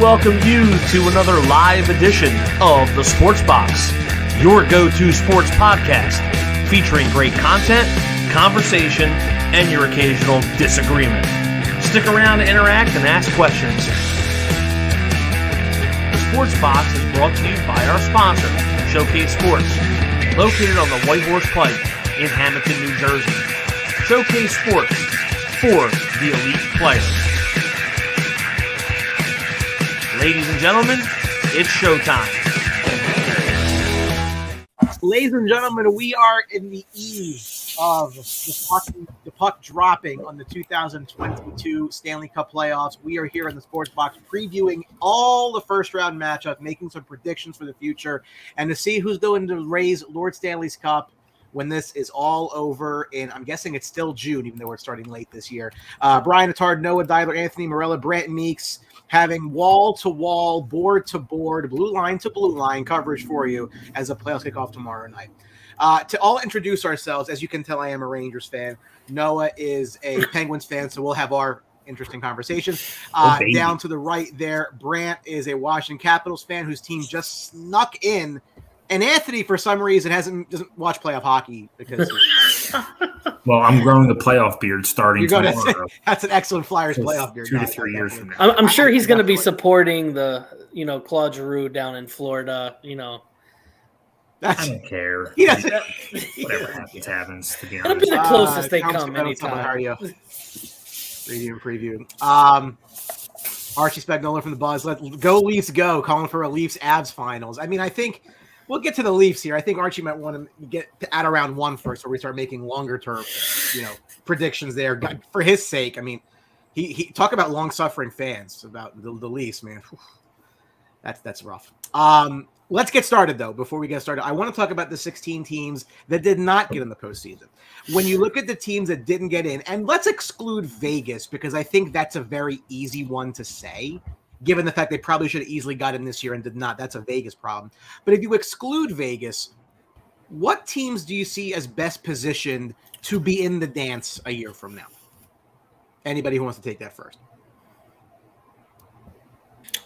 welcome you to another live edition of The Sports Box, your go-to sports podcast featuring great content, conversation, and your occasional disagreement. Stick around to interact and ask questions. The Sports Box is brought to you by our sponsor, Showcase Sports, located on the White Horse Pike in Hamilton, New Jersey. Showcase Sports for the elite players. Ladies and gentlemen, it's showtime. Ladies and gentlemen, we are in the eve of the puck dropping on the 2022 Stanley Cup playoffs. We are here in the Sports Box previewing all the first-round matchups, making some predictions for the future, and to see who's going to raise Lord Stanley's Cup when this is all over. And I'm guessing it's still June, even though we're starting late this year. Brian Attard, Noah Deiler, Anthony Morella, Brant Meeks, having wall-to-wall, board-to-board, blue line-to-blue line coverage for you as the playoffs kick off tomorrow night. To all introduce ourselves, as you can tell, I am a Rangers fan. Noah is a Penguins fan, so we'll have our interesting conversations. Down to the right there, Brant is a Washington Capitals fan whose team just snuck in. And Anthony, for some reason, doesn't watch playoff hockey because. Well, I'm growing the playoff beard starting tomorrow. That's an excellent Flyers playoff beard. 2 to 3 years from now. I'm sure he's going to be supporting the, Claude Giroux down in Florida. I don't care. Whatever happens. To be honest, it'll be the closest they come anytime. Preview. Archie Spagnola from the Buzz. Let go Leafs go. Calling for a Leafs Avs finals. I mean, I think. We'll get to the Leafs here. I think Archie might want to get at around one first, where we start making longer term, predictions there for his sake. I mean, he talk about long suffering fans about the Leafs, man. Whew. That's rough. Let's get started though. Before we get started, I want to talk about the 16 teams that did not get in the postseason. When you look at the teams that didn't get in, and let's exclude Vegas because I think that's a very easy one to say. Given the fact they probably should have easily got in this year and did not. That's a Vegas problem. But if you exclude Vegas, what teams do you see as best positioned to be in the dance a year from now? Anybody who wants to take that first?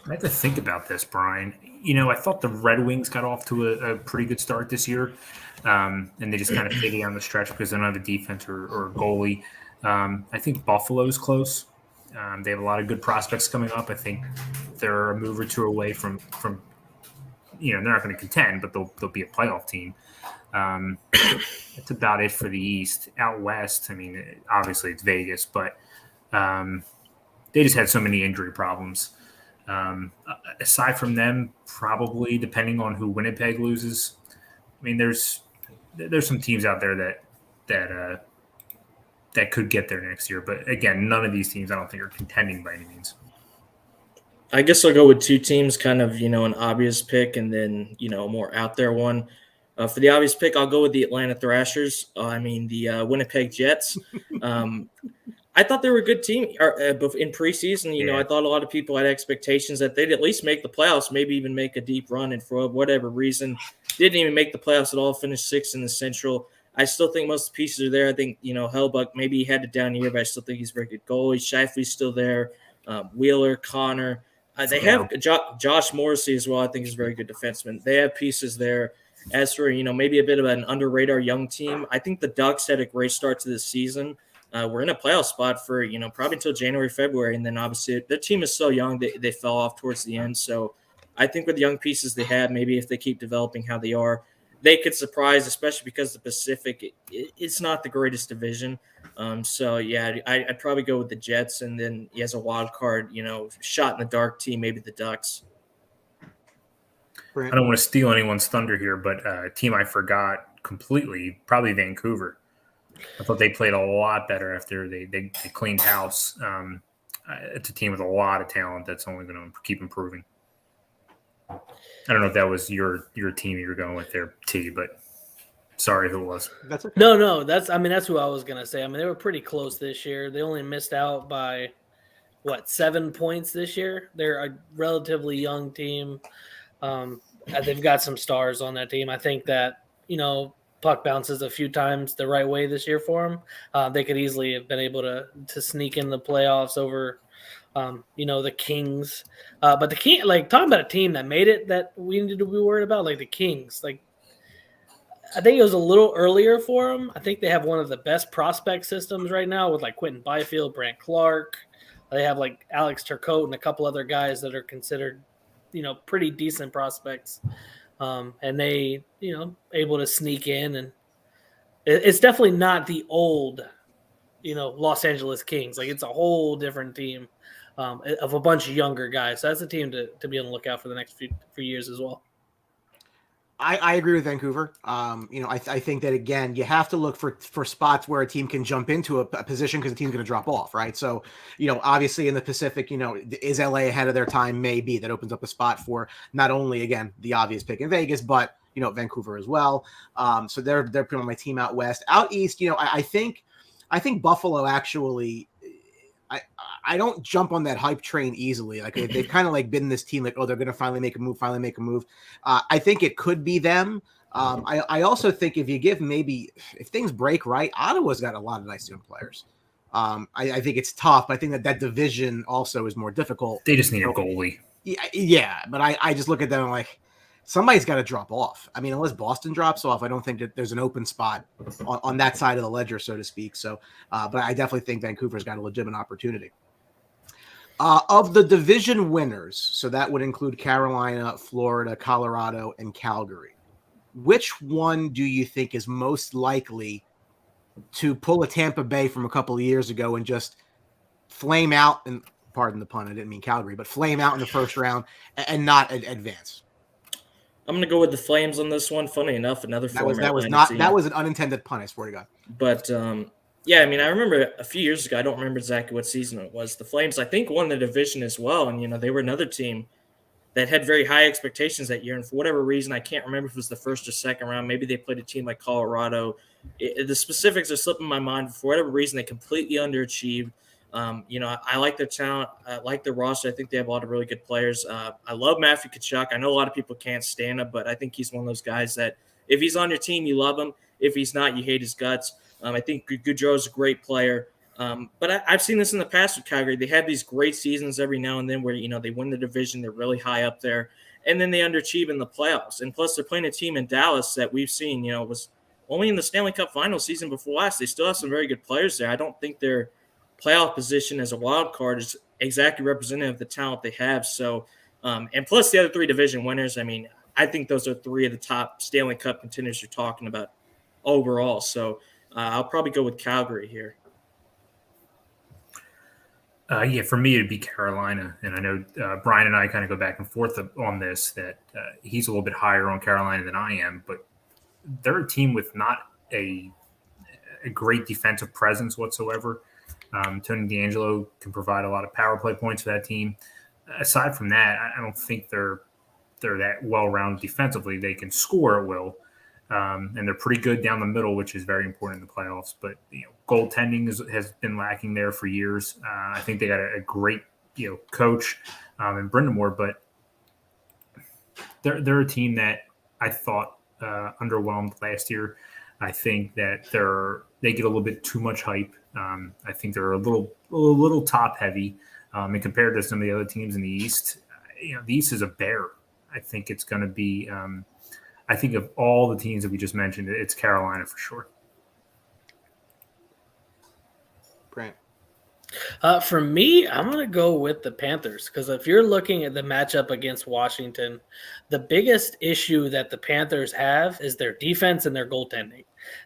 I have to think about this, Brian. I thought the Red Wings got off to a pretty good start this year, and they just kind of faded down the stretch because they don't have a defense or a goalie. I think Buffalo's close. They have a lot of good prospects coming up. I think they're a move or two away from they're not going to contend, but they'll be a playoff team. That's about it for the East. Out West, I mean, obviously it's Vegas, but they just had so many injury problems. Aside from them, probably depending on who Winnipeg loses, I mean, there's some teams out there that could get there next year. But again, none of these teams I don't think are contending by any means. I guess I'll go with two teams, kind of, an obvious pick and then, a more out there one. For the obvious pick, I'll go with the Atlanta Thrashers. The Winnipeg Jets. I thought they were a good team in preseason. I thought a lot of people had expectations that they'd at least make the playoffs, maybe even make a deep run. And for whatever reason, didn't even make the playoffs at all, finished sixth in the Central. I still think most of the pieces are there. I think, Hellbuck, maybe he had it down here, but I still think he's a very good goalie. Shifley's still there. Wheeler, Connor. They have Josh Morrissey as well. I think he's a very good defenseman. They have pieces there. As for, maybe a bit of an under-radar young team, I think the Ducks had a great start to the season. We're in a playoff spot for, probably until January, February. And then obviously their team is so young, they fell off towards the end. So I think with the young pieces they have, maybe if they keep developing how they are, they could surprise, especially because the Pacific, it's not the greatest division. I'd probably go with the Jets, and then as a wild card, shot in the dark team, maybe the Ducks. I don't want to steal anyone's thunder here, but a team I forgot completely, probably Vancouver. I thought they played a lot better after they cleaned house. It's a team with a lot of talent that's only going to keep improving. I don't know if that was your team you were going with there, T, but sorry who it was. That's okay. No, that's who I was going to say. I mean, they were pretty close this year. They only missed out by 7 points this year. They're a relatively young team. They've got some stars on that team. I think that, puck bounces a few times the right way this year for them. They could easily have been able to sneak in the playoffs over The Kings. But the King, like talking about a team that made it that we needed to be worried about, like the Kings. Like I think it was a little earlier for them. I think they have one of the best prospect systems right now with like Quentin Byfield, Brant Clark. They have like Alex Turcotte and a couple other guys that are considered, pretty decent prospects. And they, able to sneak in, and it's definitely not the old, Los Angeles Kings. Like it's a whole different team of a bunch of younger guys. So that's a team to be on the lookout for the next few years as well. I agree with Vancouver. I think that, again, you have to look for spots where a team can jump into a position because the team's going to drop off, right? So, obviously in the Pacific, is LA ahead of their time? Maybe. That opens up a spot for not only, again, the obvious pick in Vegas, but, Vancouver as well. So they're putting my team out west. Out east, I think Buffalo actually – I don't jump on that hype train easily. Like they've kind of like been this team, like, oh, they're going to finally make a move. I think it could be them. I also think if things break right, Ottawa's got a lot of nice young players. I think it's tough. But I think that division also is more difficult. They just need a goalie. Yeah. But I just look at them and like, somebody's got to drop off. I mean, unless Boston drops off, I don't think that there's an open spot on that side of the ledger, so to speak. So, but I definitely think Vancouver's got a legitimate opportunity. Of the division winners, so that would include Carolina, Florida, Colorado, and Calgary. Which one do you think is most likely to pull a Tampa Bay from a couple of years ago and just flame out, and pardon the pun, I didn't mean Calgary, but flame out in the first round and not advance? I'm going to go with the Flames on this one. Funny enough, another that was an unintended pun, I swear to God. But yeah, I mean, I remember a few years ago, I don't remember exactly what season it was. The Flames, I think, won the division as well, and they were another team that had very high expectations that year. And for whatever reason, I can't remember if it was the first or second round. Maybe they played a team like Colorado. The specifics are slipping my mind. For whatever reason, they completely underachieved. I like their talent. I like their roster. I think they have a lot of really good players. I love Matthew Tkachuk. I know a lot of people can't stand him, but I think he's one of those guys that if he's on your team, you love him. If he's not, you hate his guts. I think Gaudreau's a great player. But I've seen this in the past with Calgary. They have these great seasons every now and then where, they win the division. They're really high up there. And then they underachieve in the playoffs. And plus, they're playing a team in Dallas that we've seen, was only in the Stanley Cup final season before last. They still have some very good players there. I don't think their playoff position as a wild card is exactly representative of the talent they have. So, and plus the other three division winners, I mean, I think those are three of the top Stanley Cup contenders you're talking about overall. So I'll probably go with Calgary here. For me, it'd be Carolina. And I know Brian and I kind of go back and forth on this, that he's a little bit higher on Carolina than I am, but they're a team with not a great defensive presence whatsoever. Tony DeAngelo can provide a lot of power play points for that team. Aside from that, I don't think they're that well-rounded defensively. They can score at will, and they're pretty good down the middle, which is very important in the playoffs. But goaltending has been lacking there for years. I think they got a great coach in Brindamore, but they're a team that I thought underwhelmed last year. I think that they get a little bit too much hype. I think they're a little top heavy, and compared to some of the other teams in the East, the East is a bear. I think it's going to be. I think of all the teams that we just mentioned, it's Carolina for sure. Grant. For me, I'm going to go with the Panthers because if you're looking at the matchup against Washington, the biggest issue that the Panthers have is their defense and their goaltending.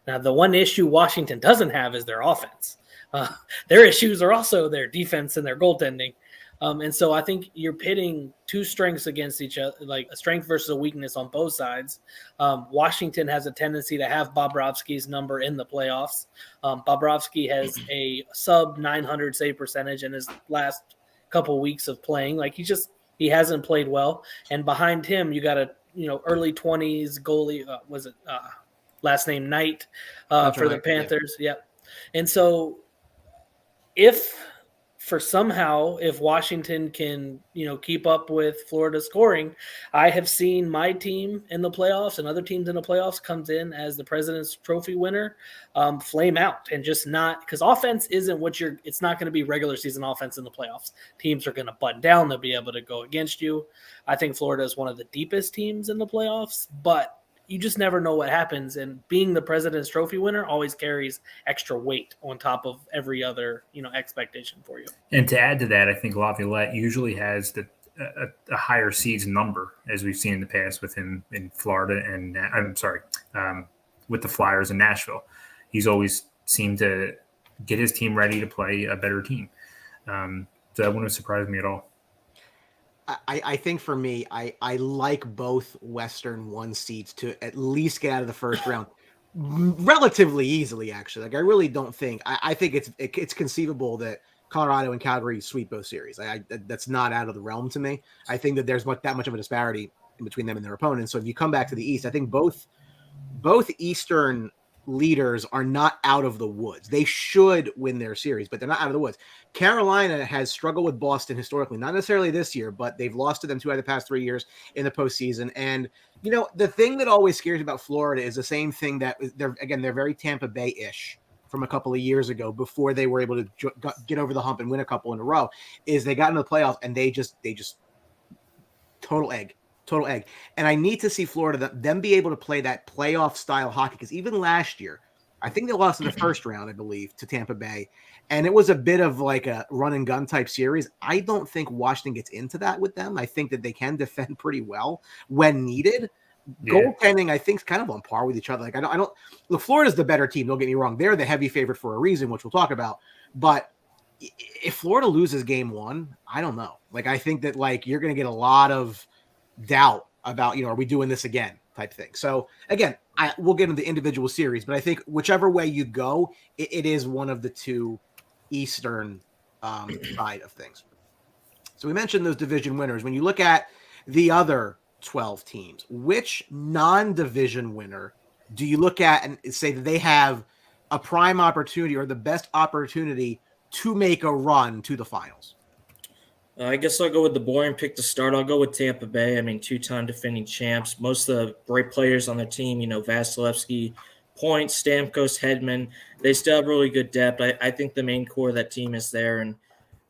Now, the one issue Washington doesn't have is their offense. Their issues are also their defense and their goaltending. And so I think you're pitting two strengths against each other, like a strength versus a weakness on both sides. Washington has a tendency to have Bobrovsky's number in the playoffs. Bobrovsky has a sub 900 save percentage in his last couple weeks of playing. Like he hasn't played well. And behind him, you got a early 20s goalie. Last name Knight for the Panthers? Yeah. Yep. And so if for somehow, if Washington can, keep up with Florida scoring, I have seen my team in the playoffs and other teams in the playoffs comes in as the President's Trophy winner, flame out and just not, because offense isn't it's not going to be regular season offense in the playoffs. Teams are going to button down. They'll be able to go against you. I think Florida is one of the deepest teams in the playoffs, but you just never know what happens. And being the President's Trophy winner always carries extra weight on top of every other, expectation for you. And to add to that, I think Laviolette usually has a higher seeds number, as we've seen in the past with him in Florida and with the Flyers in Nashville. He's always seemed to get his team ready to play a better team. So that wouldn't surprise me at all. I think for me, I like both Western 1 seeds to at least get out of the first round relatively easily, actually. Like, I really don't think – I think it's conceivable that Colorado and Calgary sweep both series. That's not out of the realm to me. I think that there's that much of a disparity in between them and their opponents. So if you come back to the East, I think both Eastern leaders are not out of the woods. They should win their series, but they're not out of the woods. Carolina has struggled with Boston historically, not necessarily this year, but they've lost to them 2 out of the past 3 years in the postseason. And, the thing that always scares me about Florida is the same thing that they're very Tampa Bay-ish from a couple of years ago before they were able to get over the hump and win a couple in a row, is they got into the playoffs and they just total egg. And I need to see Florida, them be able to play that playoff style hockey, because even last year, I think they lost in the first round, I believe, to Tampa Bay. And it was a bit of like a run and gun type series. I don't think Washington gets into that with them. I think that they can defend pretty well when needed. Yeah. Goaltending, I think, is kind of on par with each other. Like, I don't look, Florida's the better team. Don't get me wrong. They're the heavy favorite for a reason, which we'll talk about. But if Florida loses game 1, I don't know. Like, I think that, like, you're going to get a lot of doubt about, are we doing this again type thing. So again, we'll get into the individual series, but I think whichever way you go, it is one of the two Eastern side of things. So we mentioned those division winners. When you look at the other 12 teams, which non-division winner do you look at and say that they have a prime opportunity or the best opportunity to make a run to the finals? I guess I'll go with the boring pick to start. I'll go with Tampa Bay. I mean, 2-time defending champs. Most of the great players on their team, Vasilevsky, Point, Stamkos, Hedman, they still have really good depth. I think the main core of that team is there. And,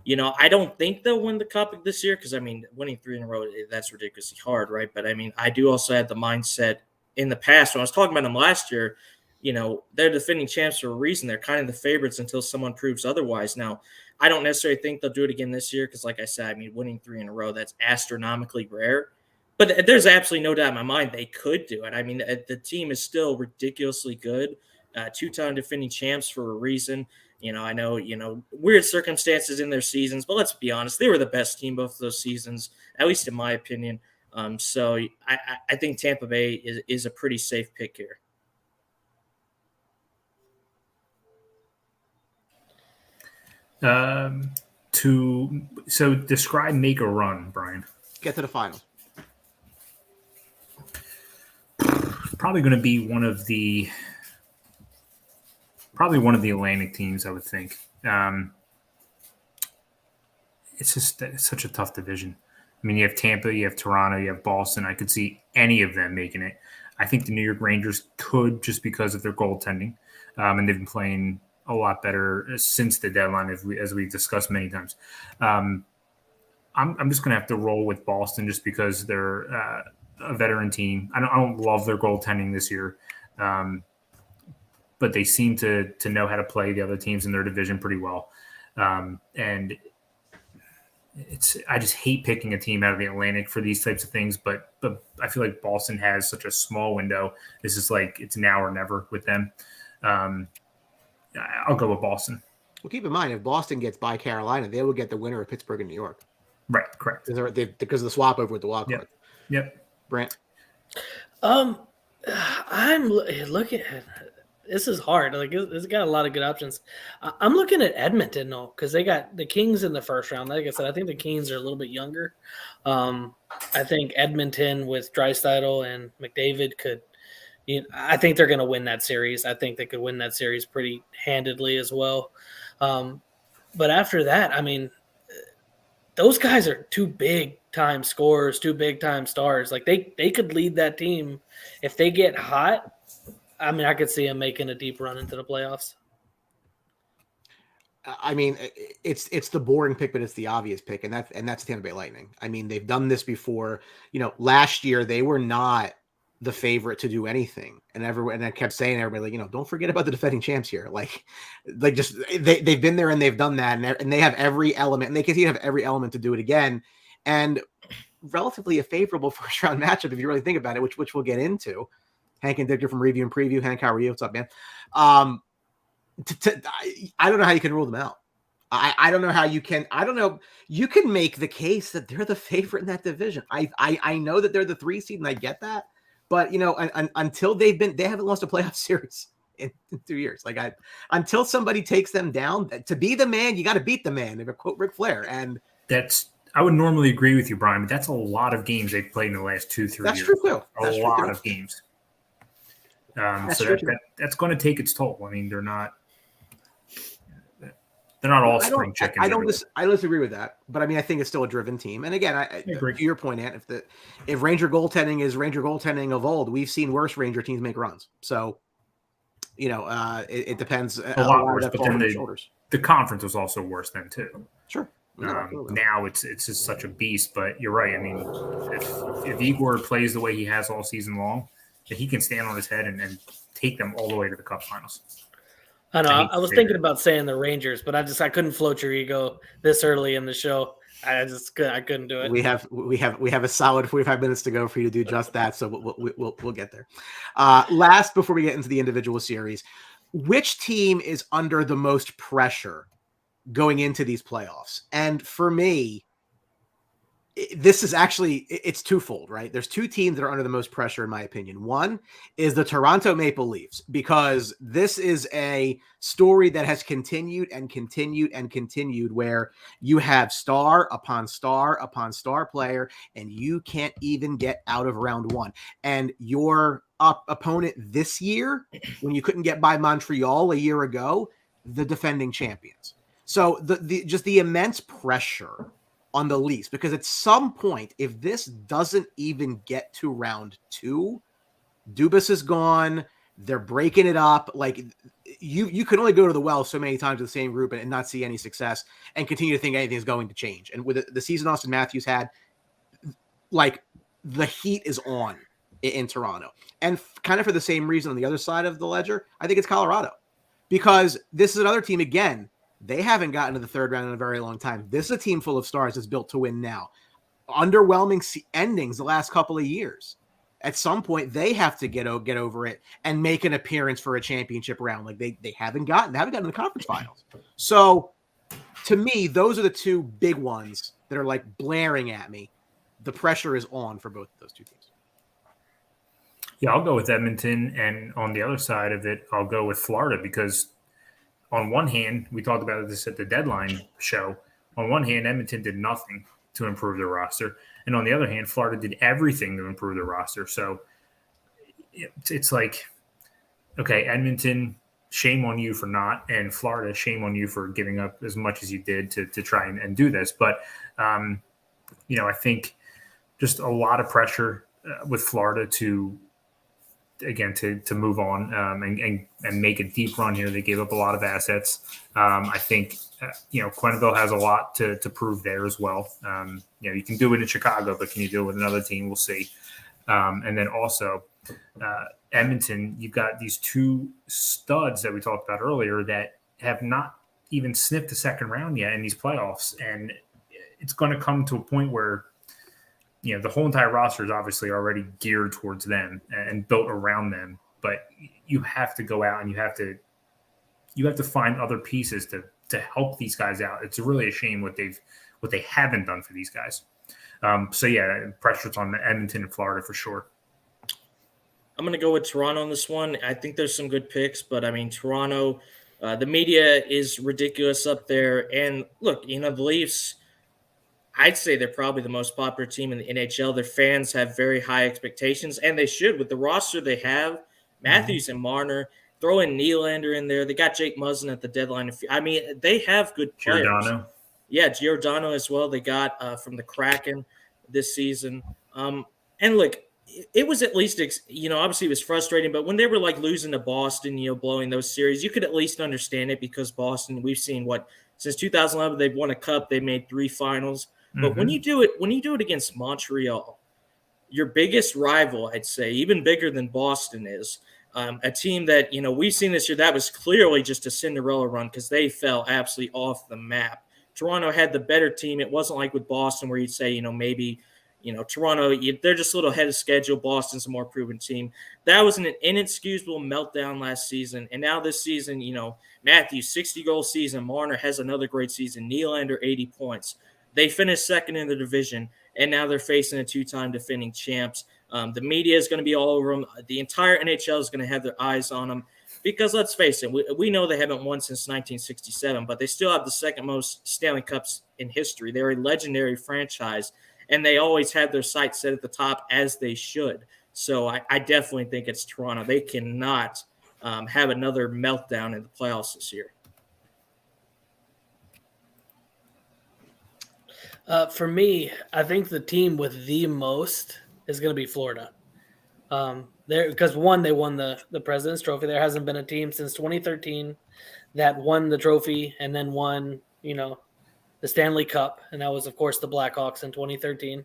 I don't think they'll win the Cup this year because, winning 3 in a row, that's ridiculously hard, right? But, I do also have the mindset in the past. When I was talking about them last year, they're defending champs for a reason. They're kind of the favorites until someone proves otherwise. Now, I don't necessarily think they'll do it again this year because, like I said, winning 3 in a row, that's astronomically rare. But there's absolutely no doubt in my mind they could do it. The team is still ridiculously good. 2-time defending champs for a reason. I know, weird circumstances in their seasons, but let's be honest, they were the best team both of those seasons, at least in my opinion. So I think Tampa Bay is a pretty safe pick here. So describe make a run, Brian. Get to the final. Probably going to be one of the Atlantic teams, I would think. It's such a tough division. You have Tampa, you have Toronto, you have Boston. I could see any of them making it. I think the New York Rangers could just because of their goaltending, and they've been playing a lot better since the deadline, as we've discussed many times. I'm just going to have to roll with Boston just because they're a veteran team. I don't love their goaltending this year, but they seem to know how to play the other teams in their division pretty well. And I just hate picking a team out of the Atlantic for these types of things, but I feel like Boston has such a small window. This is like it's now or never with them. I'll go with Boston. Well, keep in mind, if Boston gets by Carolina, they will get the winner of Pittsburgh and New York. Right, correct. Because of the swap over with the wild card. Yep. Brant? I'm looking at this is hard. Like it's got a lot of good options. I'm looking at Edmonton though, because they got the Kings in the first round. Like I said, I think the Kings are a little bit younger. I think Edmonton with Draisaitl and McDavid could. I think they're going to win that series. I think they could win that series pretty handedly as well. But after that, I mean, those guys are two big-time scorers, two big-time stars. Like, they could lead that team. If they get hot, I mean, I could see them making a deep run into the playoffs. I mean, it's the boring pick, but it's the obvious pick, and that's Tampa Bay Lightning. I mean, they've done this before. Last year they were not the favorite to do anything, and I kept saying to everybody, like, don't forget about the defending champs here. Like just they've been there and they've done that, and they have every element, and they continue to have every element to do it again, and relatively a favorable first round matchup if you really think about it, which we'll get into. Hank and Victor from Review and Preview. Hank, how are you? What's up, man? I don't know how you can rule them out. I don't know how you can. I don't know. You can make the case that they're the favorite in that division. I know that they're the 3 seed, and I get that. But until they haven't lost a playoff series in 2 years. Like until somebody takes them down, to be the man, you got to beat the man. To quote Ric Flair, and I would normally agree with you, Brian, but that's a lot of games they've played in the last 2-3 years. That's true too. A lot of games. That's going to take its toll. I mean, they're not all spring chickens. I disagree with that, but I mean, I think it's still a driven team. And again, I agree. To your point, Ant, if Ranger goaltending is Ranger goaltending of old, we've seen worse Ranger teams make runs. So, it depends. A lot worse, but then the conference was also worse then too. Sure. Now it's just such a beast. But you're right. I mean, if Igor plays the way he has all season long, that he can stand on his head and take them all the way to the Cup Finals. I know. I was thinking about saying the Rangers, but I couldn't float your ego this early in the show. I couldn't do it. We have a solid 45 minutes to go for you to do just that. So we'll get there. Last, before we get into the individual series, which team is under the most pressure going into these playoffs? And for me, this is it's twofold, right? There's 2 teams that are under the most pressure, in my opinion. One is the Toronto Maple Leafs, because this is a story that has continued and continued and continued, where you have star upon star upon star player, and you can't even get out of round 1. And your opponent this year, when you couldn't get by Montreal a year ago, the defending champions. So the immense pressure on the Leafs, because at some point, if this doesn't even get to round 2, Dubas is gone. They're breaking it up. Like you can only go to the well so many times with the same group and not see any success and continue to think anything is going to change. And with the season Austin Matthews had, like, the heat is on in Toronto. And kind of for the same reason on the other side of the ledger, I think it's Colorado, because this is another team, again, they haven't gotten to the third round in a very long time. This is a team full of stars that's built to win now. Underwhelming endings the last couple of years. At some point, they have to get over it and make an appearance for a championship round. Like they haven't gotten to the conference finals. So, to me, those are the 2 big ones that are like blaring at me. The pressure is on for both of those 2 teams. Yeah, I'll go with Edmonton, and on the other side of it, I'll go with Florida, because on one hand, we talked about this at the deadline show. On one hand, Edmonton did nothing to improve their roster. And on the other hand, Florida did everything to improve their roster. So it's like, okay, Edmonton, shame on you for not, and Florida, shame on you for giving up as much as you did to try and do this. But, I think just a lot of pressure with Florida to move on and make a deep run here. They gave up a lot of assets. I think, Quenneville has a lot to prove there as well. You can do it in Chicago, but can you do it with another team? We'll see. And then also Edmonton, you've got these 2 studs that we talked about earlier that have not even sniffed the second round yet in these playoffs. And it's going to come to a point where, the whole entire roster is obviously already geared towards them and built around them, but you have to go out and you have to find other pieces to help these guys out. It's really a shame what they haven't done for these guys. Pressure's on Edmonton and Florida for sure. I'm going to go with Toronto on this one. I think there's some good picks, but I mean, Toronto, the media is ridiculous up there. And look, the Leafs, I'd say they're probably the most popular team in the NHL. Their fans have very high expectations, and they should. With the roster they have, Matthews and Marner, Throw in Nylander in there. They got Jake Muzzin at the deadline. I mean, they have good players. Giordano. Yeah, Giordano as well. They got from the Kraken this season. And look, it was at least, obviously it was frustrating, but when they were like losing to Boston, blowing those series, you could at least understand it because Boston, we've seen since 2011, they've won a cup, they've made 3 finals. But when you do it against Montreal, your biggest rival, I'd say, even bigger than Boston is, a team that, we've seen this year, that was clearly just a Cinderella run because they fell absolutely off the map. Toronto had the better team. It wasn't like with Boston where you'd say, maybe, Toronto, they're just a little ahead of schedule. Boston's a more proven team. That was an inexcusable meltdown last season. And now this season, Matthews, 60-goal season. Marner has another great season. Nylander, 80 points. They finished second in the division, and now they're facing a 2-time defending champs. The media is going to be all over them. The entire NHL is going to have their eyes on them because, let's face it, we know they haven't won since 1967, but they still have the second most Stanley Cups in history. They're a legendary franchise, and they always have their sights set at the top as they should. So I definitely think it's Toronto. They cannot have another meltdown in the playoffs this year. For me, I think the team with the most is going to be Florida. Because they won the President's Trophy. There hasn't been a team since 2013 that won the trophy and then won, the Stanley Cup, and that was, of course, the Blackhawks in 2013.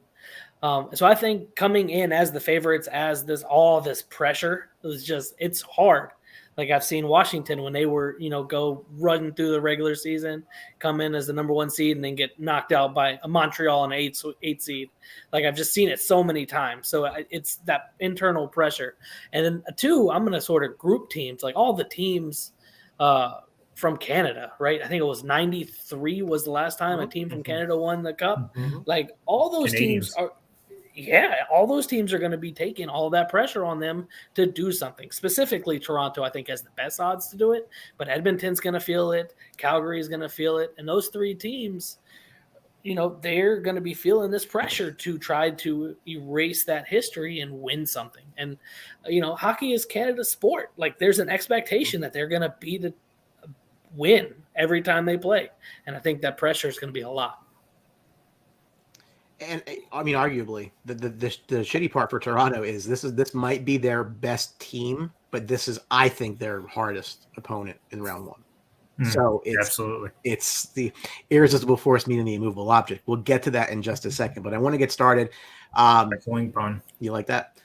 So I think coming in as the favorites, as all this pressure, it's hard. Like I've seen Washington when they were, go run through the regular season, come in as the number 1 seed, and then get knocked out by a Montreal and an 8 seed. Like I've just seen it so many times. So it's that internal pressure. And then 2, I'm going to sort of group teams, like all the teams from Canada, right? I think it was 93 was the last time a team from Canada won the cup. Like all those Canadians. teams are. Yeah, all those teams are going to be taking all that pressure on them to do something. Specifically, Toronto, I think, has the best odds to do it. But Edmonton's going to feel it. Calgary is going to feel it. And those 3 teams, they're going to be feeling this pressure to try to erase that history and win something. And, hockey is Canada's sport. Like, there's an expectation that they're going to be the win every time they play. And I think that pressure is going to be a lot. And I mean, arguably, the shitty part for Toronto is this might be their best team, but this is, I think, their hardest opponent in round 1. So it's the irresistible force meeting the immovable object. We'll get to that in just a second, but I want to get started. You like that?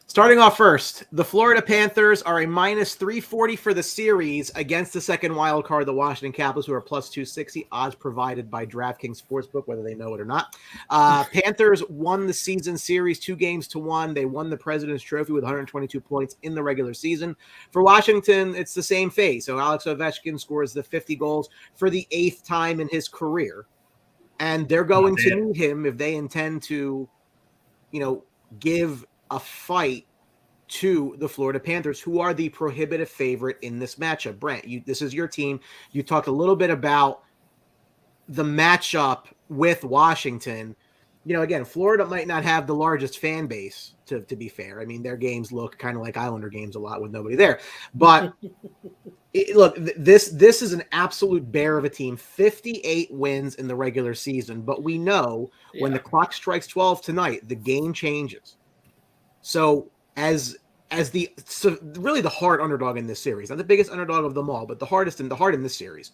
Starting off first, the Florida Panthers are a minus 340 for the series against the second wild card, the Washington Capitals, who are plus 260, odds provided by DraftKings Sportsbook, whether they know it or not. Panthers won the season series 2-1. They won the President's Trophy with 122 points in the regular season. For Washington, it's the same fate. So Alex Ovechkin scores the 50 goals for the 8th time in his career. And they're going to need him if they intend to, give a fight to the Florida Panthers, who are the prohibitive favorite in this matchup. Brent, this is your team. You talked a little bit about the matchup with Washington. Again, Florida might not have the largest fan base, to be fair. I mean, their games look kind of like Islander games a lot with nobody there. But look, this is an absolute bear of a team. 58 wins in the regular season. But we know when the clock strikes 12 tonight, the game changes. So really the hard underdog in this series, not the biggest underdog of them all, but the heart in this series,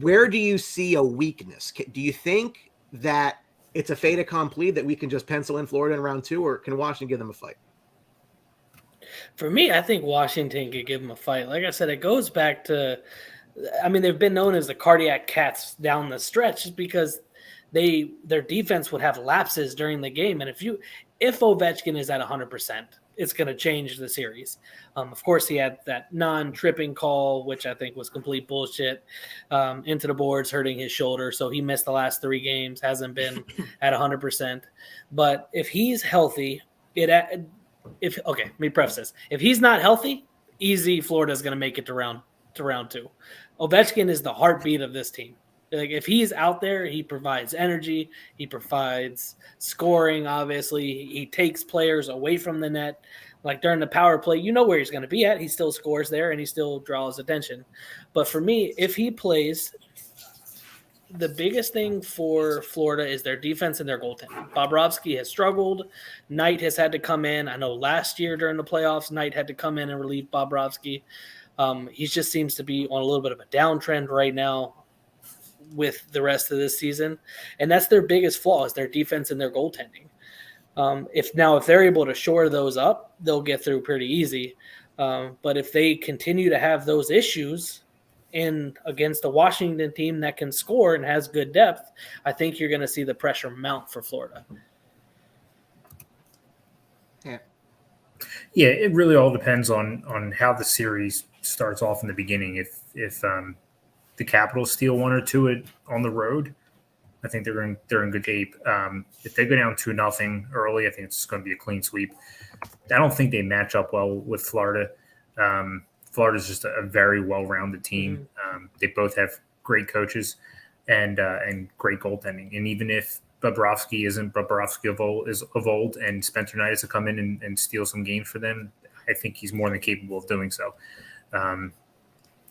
where do you see a weakness? Do you think that it's a fait accompli that we can just pencil in Florida in round 2, or can Washington give them a fight? For me, I think Washington could give them a fight. Like I said, it goes back to, they've been known as the cardiac cats down the stretch just because their defense would have lapses during the game. And if Ovechkin is at 100%, it's going to change the series. Of course, he had that non-tripping call, which I think was complete bullshit, into the boards, hurting his shoulder. So he missed the last 3 games, hasn't been at 100%. But if he's healthy, let me preface this. If he's not healthy, easy Florida's going to make it to round 2. Ovechkin is the heartbeat of this team. Like if he's out there, he provides energy, he provides scoring. Obviously, he takes players away from the net. Like during the power play, you know where he's going to be at. He still scores there, and he still draws attention. But for me, if he plays, the biggest thing for Florida is their defense and their goaltending. Bobrovsky has struggled. Knight has had to come in. I know last year during the playoffs, Knight had to come in and relieve Bobrovsky. He just seems to be on a little bit of a downtrend right now with the rest of this season. And that's their biggest flaw is their defense and their goaltending. If they're able to shore those up, they'll get through pretty easy. But if they continue to have those issues against a Washington team that can score and has good depth, I think you're going to see the pressure mount for Florida. Yeah, it really all depends on how the series starts off in the beginning. If the Capitals steal one or two on the road, I think they're in good shape. If they go down 2-0 early, I think it's going to be a clean sweep. I don't think they match up well with Florida. Florida's just a very well-rounded team. They both have great coaches and great goaltending. And even if Bobrovsky isn't Bobrovsky of old, and Spencer Knight has to come in and steal some games for them, I think he's more than capable of doing so.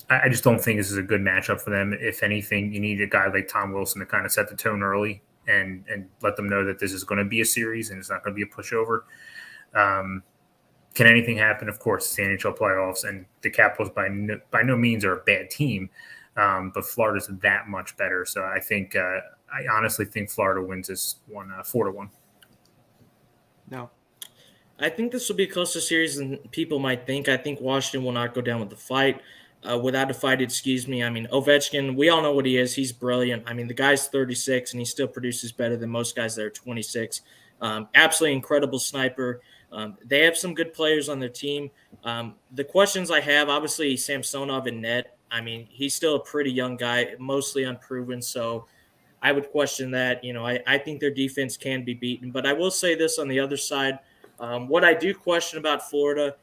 I just don't think this is a good matchup for them. If anything, you need a guy like Tom Wilson to kind of set the tone early and let them know that this is going to be a series and it's not going to be a pushover. Can anything happen? Of course, it's the NHL playoffs, and the Capitals by no means are a bad team, but Florida's that much better. So I think I honestly think Florida wins this one 4-1. No. I think this will be a closer series than people might think. I think Washington will not go down with a fight. Without a fight, excuse me. I mean, Ovechkin, we all know what he is. He's brilliant. I mean, the guy's 36, and he still produces better than most guys that are 26. Absolutely incredible sniper. They have some good players on their team. The questions I have, obviously, Samsonov in net. I mean, he's still a pretty young guy, mostly unproven, so I would question that. I think their defense can be beaten. But I will say this on the other side. What I do question about Florida,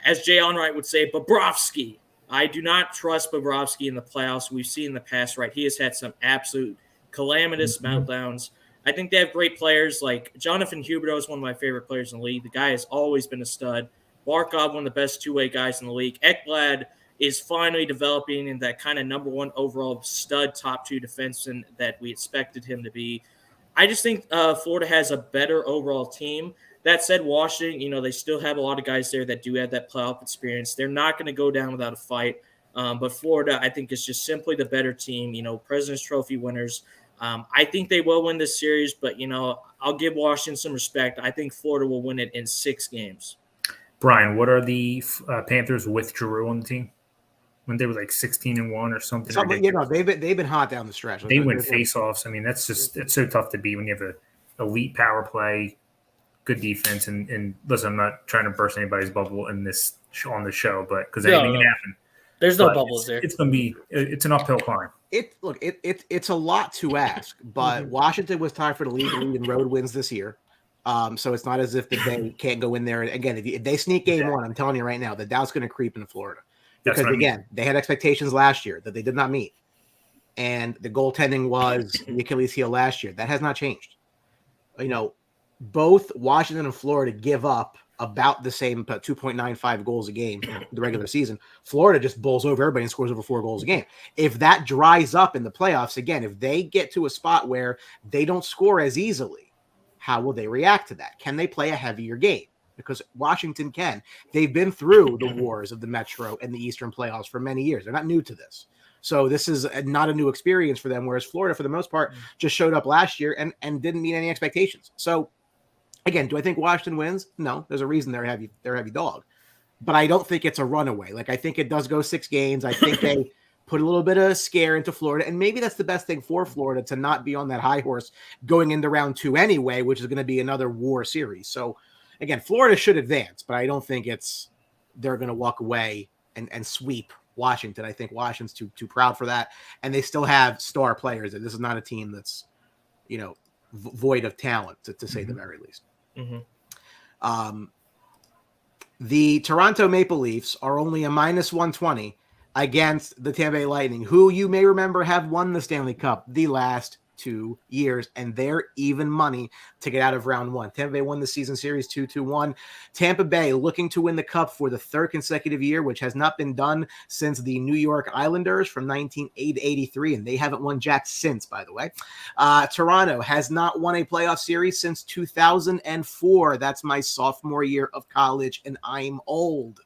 as Jay Onright would say, Bobrovsky. I do not trust Bobrovsky in the playoffs. We've seen in the past, right? He has had some absolute calamitous meltdowns. I think they have great players. Like Jonathan Huberdeau is one of my favorite players in the league. The guy has always been a stud. Barkov, one of the best two-way guys in the league. Ekblad is finally developing in that kind of number one overall stud top two defenseman that we expected him to be. I just think Florida has a better overall team. That said, Washington, they still have a lot of guys there that do have that playoff experience. They're not going to go down without a fight. But Florida, I think, is just simply the better team. President's Trophy winners. I think they will win this series, but, I'll give Washington some respect. I think Florida will win it in 6 games. Brian, what are the Panthers with Giroux on the team? When they were like 16-1 or something. They've been hot down the stretch. They win face-offs. I mean, it's so tough to beat when you have an elite power play, good defense, and listen, I'm not trying to burst anybody's bubble on the show, but because anything can happen. There's no bubbles there. It's an uphill climb. It's a lot to ask, but Washington was tied for the league in road wins this year. So it's not as if they can't go in there. Again, if they sneak game one, I'm telling you right now, the doubt's going to creep into Florida. Because, again, they had expectations last year that they did not meet. And the goaltending was the Achilles heel last year. That has not changed. Both Washington and Florida give up about the same 2.95 goals a game in the regular season. Florida just bowls over everybody and scores over 4 goals a game. If that dries up in the playoffs, again, if they get to a spot where they don't score as easily, how will they react to that? Can they play a heavier game? Because Washington can. They've been through the wars of the Metro and the Eastern playoffs for many years. They're not new to this. So this is not a new experience for them, whereas Florida, for the most part, just showed up last year and didn't meet any expectations. So, again, do I think Washington wins? No. There's a reason they're a heavy dog. But I don't think it's a runaway. Like, I think it does go 6 games. I think they put a little bit of scare into Florida, and maybe that's the best thing for Florida, to not be on that high horse going into round 2 anyway, which is going to be another war series. So, again, Florida should advance, but I don't think they're going to walk away and sweep Washington. I think Washington's too proud for that, and they still have star players. And this is not a team that's, void of talent, to say the very least. The Toronto Maple Leafs are only a -120 against the Tampa Bay Lightning, who you may remember have won the Stanley Cup the last 2 years, and they're even money to get out of round one. Tampa Bay won the season series 2-1. Tampa Bay looking to win the cup for the third consecutive year, which has not been done since the New York Islanders from 1983, and they haven't won jack since, by the way. Toronto has not won a playoff series since 2004. That's my sophomore year of college, and I'm old.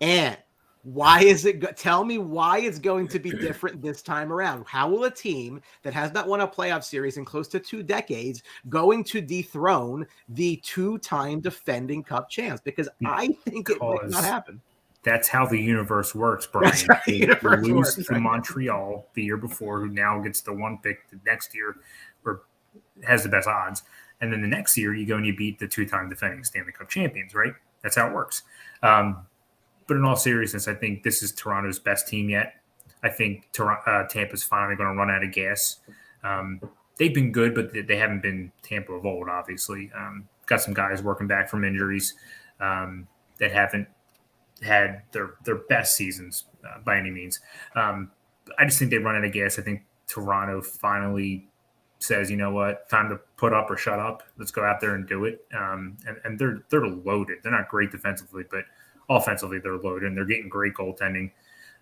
And why is it? Tell me why it's going to be different this time around. How will a team that has not won a playoff series in close to 2 decades going to dethrone the 2-time defending Cup champs? Because I think it might not happen. That's how the universe works, Brian. They lose to Montreal the year before, who now gets the 1 pick the next year, or has the best odds. And then the next year, you go and you beat the 2-time defending Stanley Cup champions, right? That's how it works. But in all seriousness, I think this is Toronto's best team yet. I think Tampa's finally going to run out of gas. They've been good, but they haven't been Tampa of old, obviously. Got some guys working back from injuries that haven't had their best seasons by any means. I just think they run out of gas. I think Toronto finally says, you know what, time to put up or shut up. Let's go out there and do it. And they're loaded. They're not great defensively, but offensively they're loaded and they're getting great goaltending.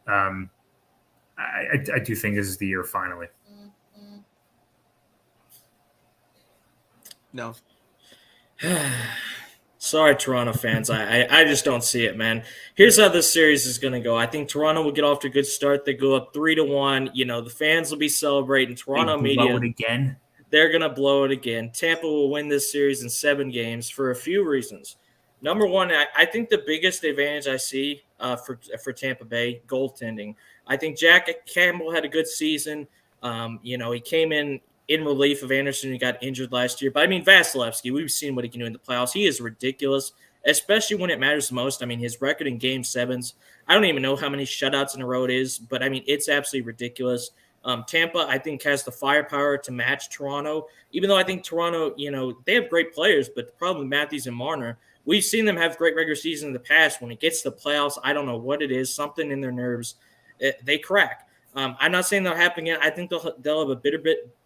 I do think this is the year finally. No. Sorry, Toronto fans. I just don't see it, man. Here's how this series is going to go. I think Toronto will get off to a good start. They go up 3-1. You know, the fans will be celebrating. Toronto media. Blow it again. They're going to blow it again. Tampa will win this series in 7 games for a few reasons. Number one, I think the biggest advantage I see for Tampa Bay, goaltending. I think Jack Campbell had a good season. He came in relief of Anderson, who got injured last year. But, I mean, Vasilevsky, we've seen what he can do in the playoffs. He is ridiculous, especially when it matters the most. I mean, his record in Game 7s, I don't even know how many shutouts in a row it is, but, I mean, it's absolutely ridiculous. Tampa, I think, has the firepower to match Toronto, even though I think Toronto, they have great players, but the problem with Matthews and Marner, we've seen them have great regular season in the past. When it gets to the playoffs, I don't know what it is, something in their nerves, they crack. I'm not saying that'll happen again. I think they'll have a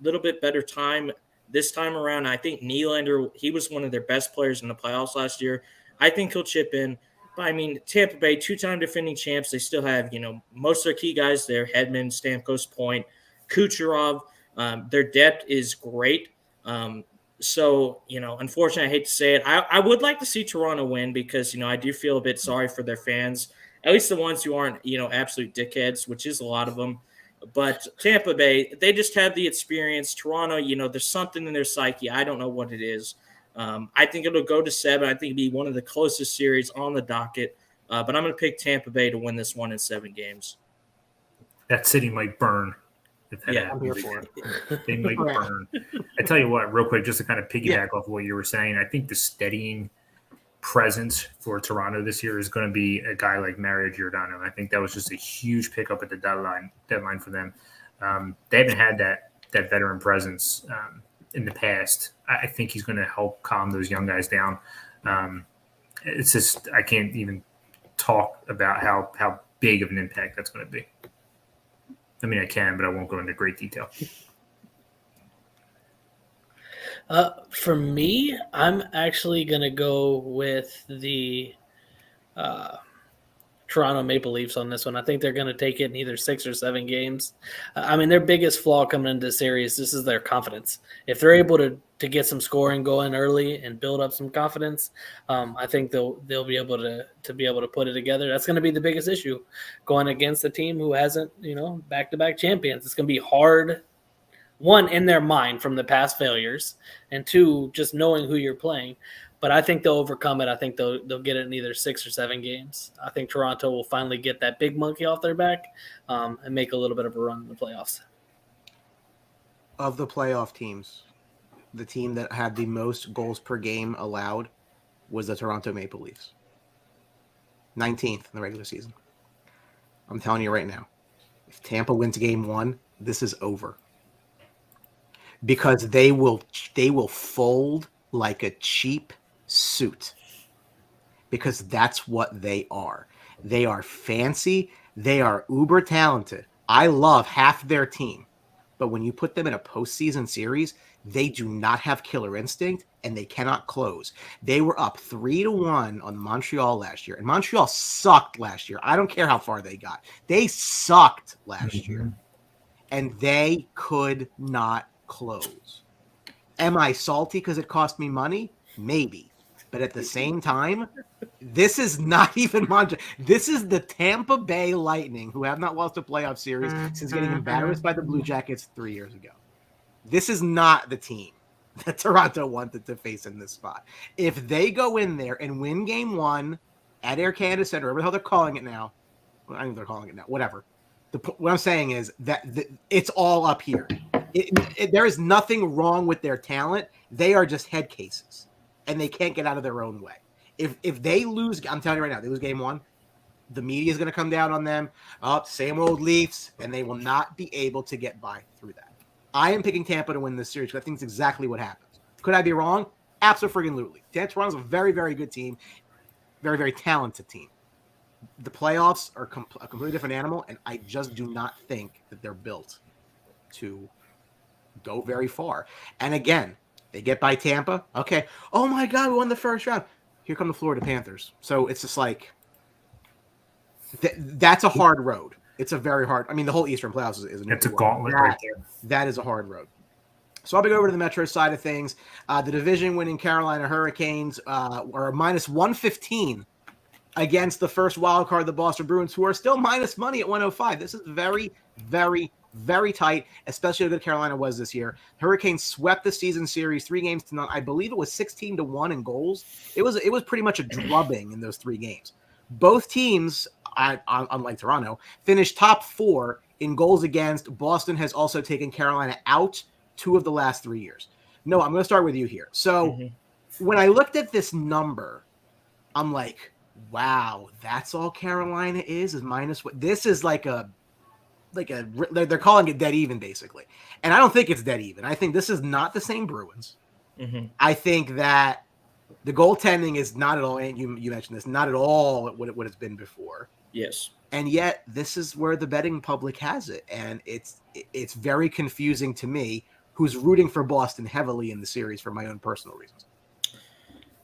little bit better time this time around. I think Nylander, he was one of their best players in the playoffs last year. I think he'll chip in. But, I mean, Tampa Bay, 2-time defending champs, they still have, most of their key guys there, Hedman, Stamkos, Point, Kucherov. Their depth is great. So, unfortunately, I hate to say it. I would like to see Toronto win because, I do feel a bit sorry for their fans, at least the ones who aren't, absolute dickheads, which is a lot of them. But Tampa Bay, they just have the experience. Toronto, there's something in their psyche. I don't know what it is. I think it'll go to 7. I think it'll be one of the closest series on the docket. But I'm going to pick Tampa Bay to win this one in 7 games. That city might burn. I'm here for it. They might burn. I tell you what, real quick, just to kind of piggyback off of what you were saying, I think the steadying presence for Toronto this year is going to be a guy like Mario Giordano. I think that was just a huge pickup at the deadline for them. They haven't had that veteran presence in the past. I think he's going to help calm those young guys down. It's just I can't even talk about how big of an impact that's going to be. I mean, I can, but I won't go into great detail. For me, I'm actually going to go with the Toronto Maple Leafs on this one. I think they're going to take it in either 6 or 7 games. I mean, their biggest flaw coming into the series, this is their confidence. If they're able to get some scoring going early and build up some confidence, I think they'll be able to put it together. That's going to be the biggest issue going against a team who hasn't, back-to-back champions. It's going to be hard, 1, in their mind from the past failures, and 2, just knowing who you're playing. But I think they'll overcome it. I think they'll get it in either 6 or 7 games. I think Toronto will finally get that big monkey off their back and make a little bit of a run in the playoffs. Of the playoff teams, the team that had the most goals per game allowed was the Toronto Maple Leafs. 19th in the regular season. I'm telling you right now, if Tampa wins game 1, this is over. Because they will fold like a cheap suit, because that's what they are. They are fancy. They are uber talented. I love half their team. But when you put them in a postseason series, they do not have killer instinct and they cannot close. They were up 3-1 on Montreal last year, and Montreal sucked last year. I don't care how far they got. They sucked last year, and they could not close. Am I salty because it cost me money? Maybe. But at the same time, this is not even Montreal. This is the Tampa Bay Lightning, who have not lost a playoff series since getting embarrassed by the Blue Jackets 3 years ago. This is not the team that Toronto wanted to face in this spot. If they go in there and win game 1 at Air Canada Center, whatever the hell they're calling it now, well, I think they're calling it now, whatever. What I'm saying is that it's all up here. There is nothing wrong with their talent. They are just head cases, and they can't get out of their own way. If they lose, I'm telling you right now, they lose game 1, the media is going to come down on them. Oh, same old Leafs, and they will not be able to get by through that. I am picking Tampa to win this series because I think it's exactly what happens. Could I be wrong? Absolutely. Toronto's a very, very good team, very, very talented team. The playoffs are a completely different animal, and I just do not think that they're built to go very far. And again, they get by Tampa. Okay. Oh my God, we won the first round. Here come the Florida Panthers. So it's just like that's a hard road. It's a very hard. I mean, the whole Eastern playoffs is it's a gauntlet right there. That is a hard road. So I'll be over to the Metro side of things. The division-winning Carolina Hurricanes are minus 115 against the first wild card, the Boston Bruins, who are still minus money at 105. This is very, very, very tight, especially how good Carolina was this year. Hurricanes swept the season series 3-0. I believe it was 16-1 in goals. It was pretty much a drubbing in those 3 games. Both teams, unlike Toronto, finished top 4 in goals against. Boston has also taken Carolina out 2 of the last 3 years. No, I'm going to start with you here. So when I looked at this number, I'm like, wow, that's all Carolina is minus what? This is they're calling it dead even, basically. And I don't think it's dead even. I think this is not the same Bruins. I think that the goaltending is not at all, and you mentioned this, not at all what it's been before. Yes. And yet this is where the betting public has it. And it's very confusing to me, who's rooting for Boston heavily in the series for my own personal reasons.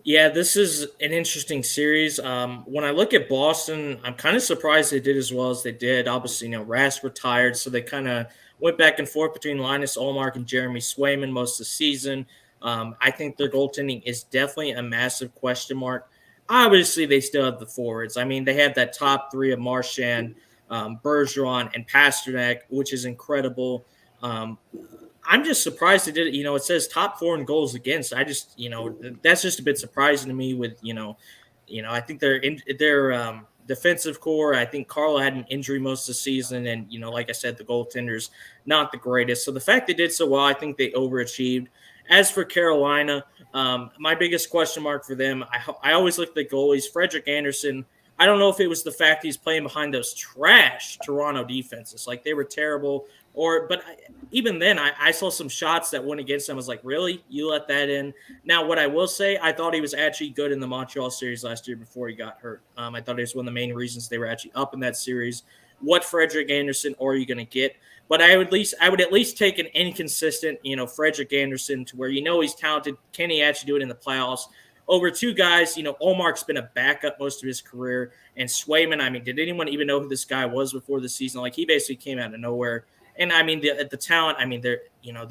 Yeah, this is an interesting series. When I look at Boston, I'm kind of surprised they did as well as they did. Obviously, Rask retired, so they kind of went back and forth between Linus Ullmark and Jeremy Swayman most of the season. I think their goaltending is definitely a massive question mark. Obviously, they still have the forwards. I mean, they have that top 3 of Marchand, Bergeron, and Pasternak, which is incredible. I'm just surprised they did it. It says top 4 in goals against. I just, that's just a bit surprising to me with, I think their defensive core. I think Carlo had an injury most of the season. And, like I said, the goaltender's not the greatest. So the fact they did so well, I think they overachieved. As for Carolina, my biggest question mark for them, I always look at the goalies. Frederik Andersen, I don't know if it was the fact he's playing behind those trash Toronto defenses. Like, they were terrible. But even then, I saw some shots that went against him. I was like, really? You let that in? Now, what I will say, I thought he was actually good in the Montreal series last year before he got hurt. I thought it was one of the main reasons they were actually up in that series. What Frederik Andersen are you going to get? But I would at least take an inconsistent, Frederik Andersen to where he's talented. Can he actually do it in the playoffs? Over 2 guys, Ullmark's been a backup most of his career. And Swayman, I mean, did anyone even know who this guy was before the season? Like, he basically came out of nowhere. And I mean, the talent, I mean, their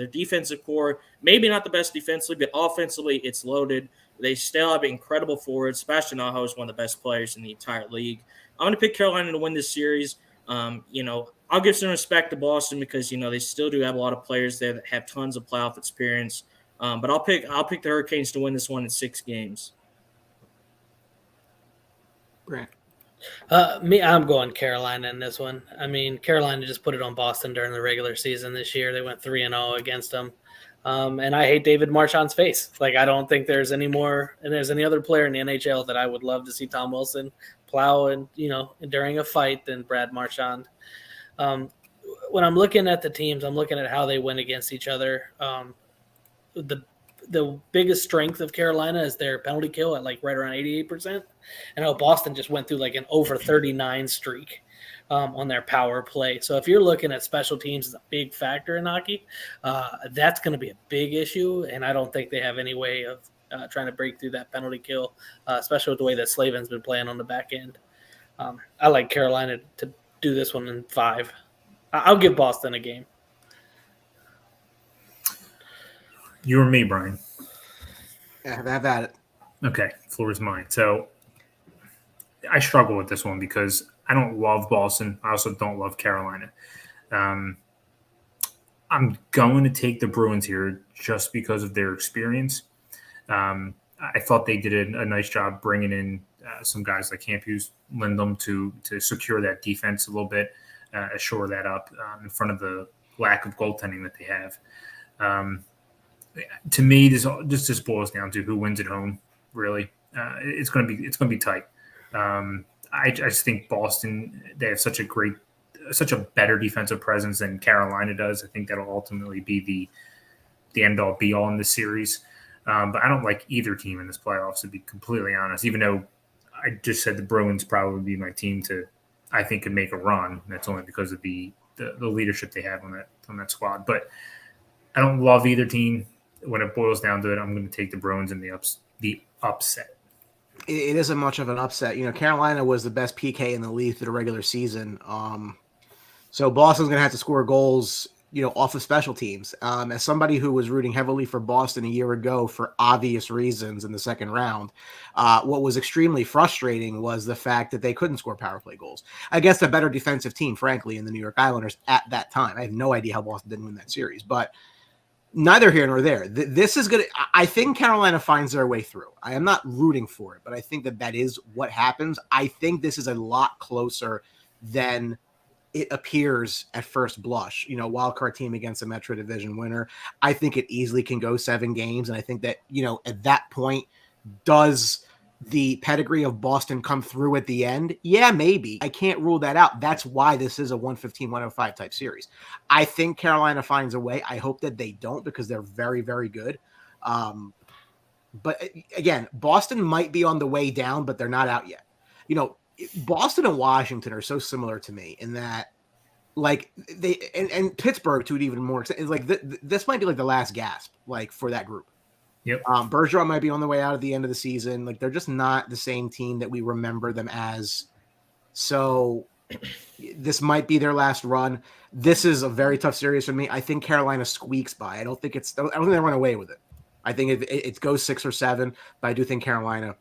defensive core, maybe not the best defensively, but offensively, it's loaded. They still have incredible forwards. Sebastian Aho is one of the best players in the entire league. I'm going to pick Carolina to win this series. I'll give some respect to Boston because, they still do have a lot of players there that have tons of playoff experience. But I'll pick the Hurricanes to win this one in 6 games. Grant. I'm going Carolina in this one. I mean, Carolina just put it on Boston during the regular season this year. They went 3-0 against them. And I hate David Marchand's face. Like, I don't think there's any other player in the NHL that I would love to see Tom Wilson plow and, during a fight than Brad Marchand. When I'm looking at the teams, I'm looking at how they win against each other. the biggest strength of Carolina is their penalty kill at like right around 88%. And how Boston just went through like an over 39 streak on their power play. So if you're looking at special teams as a big factor in hockey, that's going to be a big issue. And I don't think they have any way of trying to break through that penalty kill, especially with the way that Slavin's been playing on the back end. I like Carolina to do this one in 5. I'll give Boston a game. You or me, Brian? Yeah, have at it. Okay, floor is mine. So I struggle with this one because I don't love Boston. I also don't love Carolina. I'm going to take the Bruins here just because of their experience. I thought they did a nice job bringing in some guys like Campus, Lindholm to secure that defense a little bit, shore that up in front of the lack of goaltending that they have. To me, this just boils down to who wins at home. Really, it's going to be tight. I just think Boston, they have such a better defensive presence than Carolina does. I think that'll ultimately be the end all be all in this series. But I don't like either team in this playoffs, to be completely honest. Even though I just said the Bruins probably be my team I think could make a run. That's only because of the leadership they have on that squad. But I don't love either team. When it boils down to it, I'm going to take the Bruins in the upset. It isn't much of an upset. Carolina was the best PK in the league through the regular season. So Boston's going to have to score goals, off of special teams. As somebody who was rooting heavily for Boston a year ago for obvious reasons in the second round, what was extremely frustrating was the fact that they couldn't score power play goals against a better defensive team, frankly, in the New York Islanders at that time. I have no idea how Boston didn't win that series, but neither here nor there. This is good. I think Carolina finds their way through. I am not rooting for it, but I think that is what happens. I think this is a lot closer than it appears at first blush. Wild card team against a Metro Division winner. I think it easily can go 7 games, and I think that at that point, does the pedigree of Boston come through at the end? Yeah, maybe. I can't rule that out. That's why this is a 115-105 type series. I think Carolina finds a way. I hope that they don't, because they're very, very good. But again, Boston might be on the way down, but they're not out yet. Boston and Washington are so similar to me in that, like, they and Pittsburgh to it even more extent. Like this might be like the last gasp, like, for that group. Yep. Bergeron might be on the way out at the end of the season. Like, they're just not the same team that we remember them as. So this might be their last run. This is a very tough series for me. I think Carolina squeaks by. I don't think they run away with it. I think it goes 6 or 7, but I do think Carolina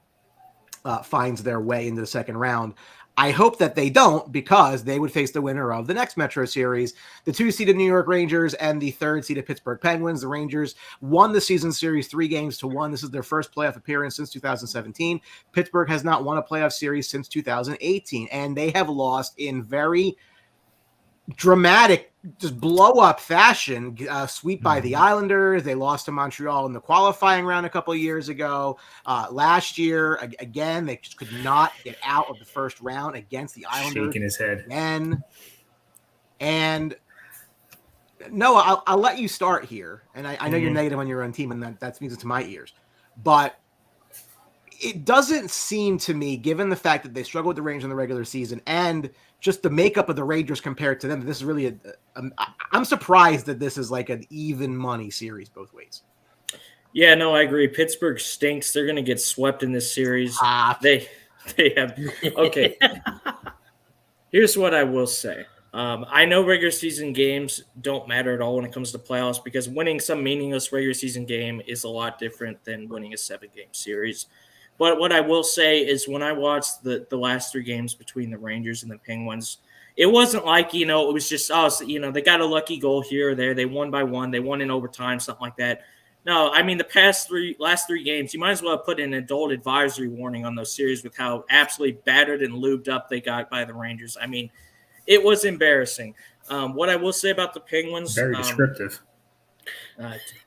finds their way into the second round. I hope that they don't, because they would face the winner of the next Metro Series, the 2-seeded New York Rangers and the 3rd-seeded Pittsburgh Penguins. The Rangers won the season series 3-1. This is their first playoff appearance since 2017. Pittsburgh has not won a playoff series since 2018, and they have lost in very dramatic, just blow-up fashion, sweep by the Islanders. They lost to Montreal in the qualifying round a couple of years ago. Last year, again, they just could not get out of the first round against the Islanders. Shaking his head. And Noah, I'll let you start here. And I know you're negative on your own team, and that's music to my ears. But it doesn't seem to me, given the fact that they struggled with the Rangers in the regular season and just the makeup of the Rangers compared to them, this is really I'm surprised that this is like an even money series both ways. Yeah, no, I agree. Pittsburgh stinks. They're going to get swept in this series. They have – okay. Here's what I will say. I know regular season games don't matter at all when it comes to playoffs, because winning some meaningless regular season game is a lot different than winning a 7-game series. But what I will say is, when I watched the last 3 games between the Rangers and the Penguins, it wasn't like, it was just, they got a lucky goal here or there. They won by 1. They won in overtime, something like that. No, I mean, the last 3 games, you might as well have put an adult advisory warning on those series with how absolutely battered and lubed up they got by the Rangers. I mean, it was embarrassing. What I will say about the Penguins. Very descriptive.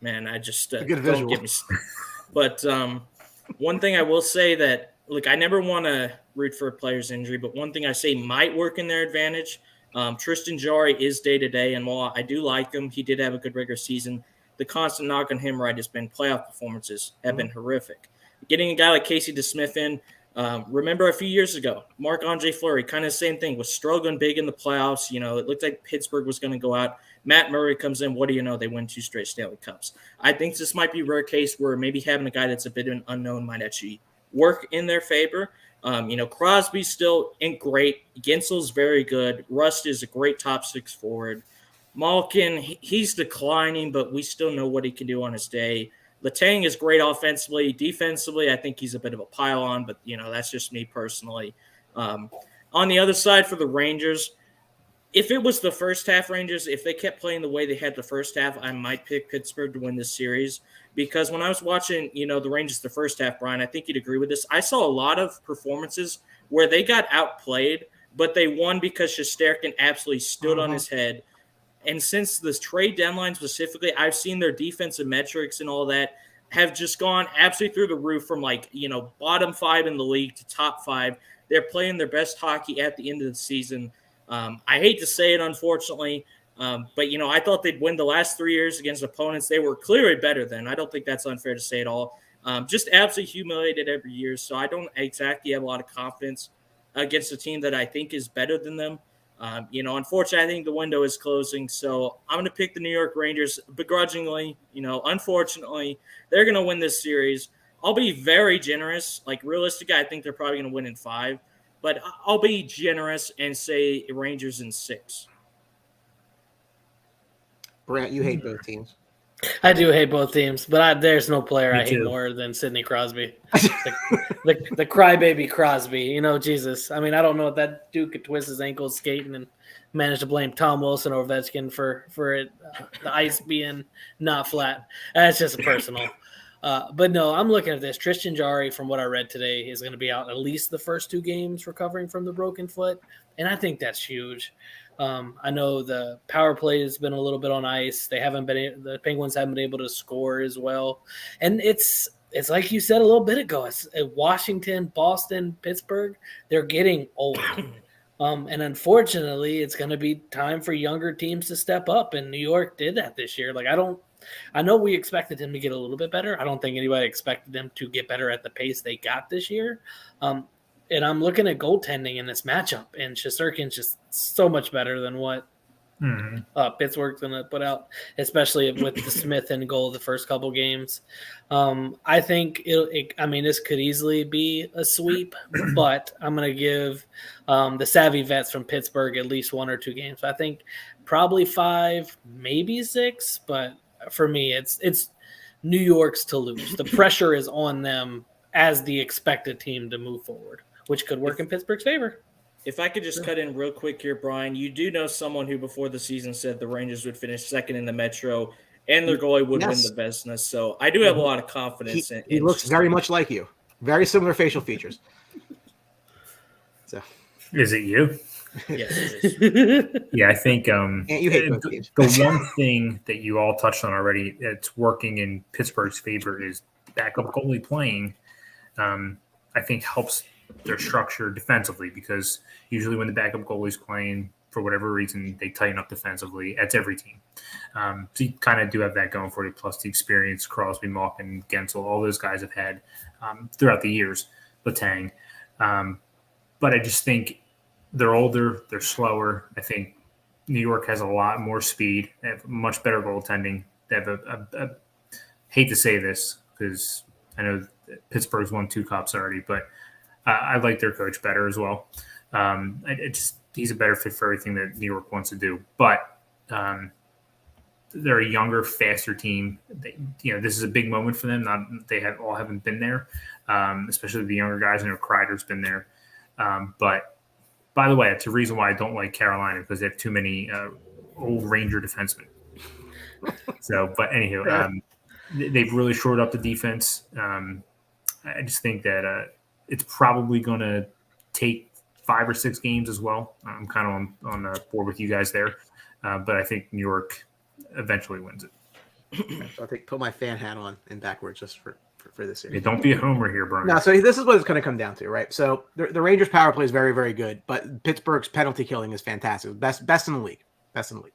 Man, I just don't visual. Get me. But one thing I will say that, look, I never want to root for a player's injury, but one thing I say might work in their advantage. Tristan Jarry is day-to-day, and while I do like him, he did have a good regular season. the constant knock on him, right, has been playoff performances have been horrific. Getting a guy like Casey DeSmith in, remember a few years ago, Marc-Andre Fleury, kind of the same thing, was struggling big in the playoffs. It looked like Pittsburgh was going to go out. Matt Murray comes in. What do you know? They win 2 straight Stanley Cups. I think this might be a rare case where maybe having a guy that's a bit of an unknown might actually work in their favor. Crosby's still ain't great. Gensel's very good. Rust is a great top 6 forward. Malkin, he's declining, but we still know what he can do on his day. Letang is great offensively. Defensively, I think he's a bit of a pile-on, but, that's just me personally. On the other side for the Rangers, if it was the first half Rangers, if they kept playing the way they had the first half, I might pick Pittsburgh to win this series. Because when I was watching, the Rangers the first half, Brian, I think you'd agree with this. I saw a lot of performances where they got outplayed, but they won because Shesterkin absolutely stood on his head. And since the trade deadline specifically, I've seen their defensive metrics and all that have just gone absolutely through the roof from bottom 5 in the league to top 5. They're playing their best hockey at the end of the season. I hate to say it, unfortunately, but, I thought they'd win the last 3 years against opponents they were clearly better than. I don't think that's unfair to say at all. Just absolutely humiliated every year. So I don't exactly have a lot of confidence against a team that I think is better than them. Unfortunately, I think the window is closing. So I'm going to pick the New York Rangers begrudgingly. Unfortunately, they're going to win this series. I'll be very generous. Realistically, I think they're probably going to win in 5. But I'll be generous and say Rangers in 6. Brant, you hate both teams. I do hate both teams, but there's no player I hate too. more than Sidney Crosby. the crybaby Crosby. Jesus. I don't know if that dude could twist his ankles skating and manage to blame Tom Wilson or Ovechkin for it, the ice being not flat. That's just personal. But no, I'm looking at this. Tristan Jarry, from what I read today, is going to be out at least the first 2 games recovering from the broken foot, and I think that's huge. I know the power play has been a little bit on ice. The Penguins haven't been able to score as well, and it's like you said a little bit ago. It's Washington, Boston, Pittsburgh. They're getting old. And unfortunately, it's going to be time for younger teams to step up, and New York did that this year. I know we expected them to get a little bit better. I don't think anybody expected them to get better at the pace they got this year. And I'm looking at goaltending in this matchup, and Shesterkin's just so much better than what Pittsburgh's going to put out, especially with the Smith in goal the first couple games. I think this could easily be a sweep, but I'm going to give the savvy vets from Pittsburgh at least 1 or 2 games. I think probably 5, maybe 6, but for me, it's New York's to lose. The pressure is on them as the expected team to move forward, which could work in Pittsburgh's favor. If I could just cut in real quick here, Brian, you do know someone who before the season said the Rangers would finish 2nd in the Metro and their goalie would win the Vezina. So I do have a lot of confidence. He looks very much like you. Very similar facial features. So, Is it you? Yes, it is. Yeah, I think you hate both teams. The one thing that you all touched on already that's working in Pittsburgh's favor is backup goalie playing. I think helps their structure defensively, because usually when the backup goalie's playing, for whatever reason, they tighten up defensively. That's every team. So you kind of do have that going for you, plus the experience Crosby, Malkin, Gensel, all those guys have had throughout the years, Letang. But I just think they're older, they're slower. I think New York has a lot more speed. They have much better goaltending. They have a hate to say this because I know Pittsburgh's won 2 cups already, but I like their coach better as well. He's a better fit for everything that New York wants to do. But they're a younger, faster team. This is a big moment for them. They haven't been there, especially the younger guys. I know Kreider's been there. But by the way, it's a reason why I don't like Carolina, because they have too many old Ranger defensemen. But anywho, they've really shored up the defense. I just think that it's probably going to take 5 or 6 games as well. I'm kind of on board with you guys there. But I think New York eventually wins it. So I'll put my fan hat on and backwards just for this series. Yeah, don't be a homer here, Brian. No, so this is what it's going to come down to, right? So the Rangers' power play is very, very good, but Pittsburgh's penalty killing is fantastic. Best in the league. Best in the league.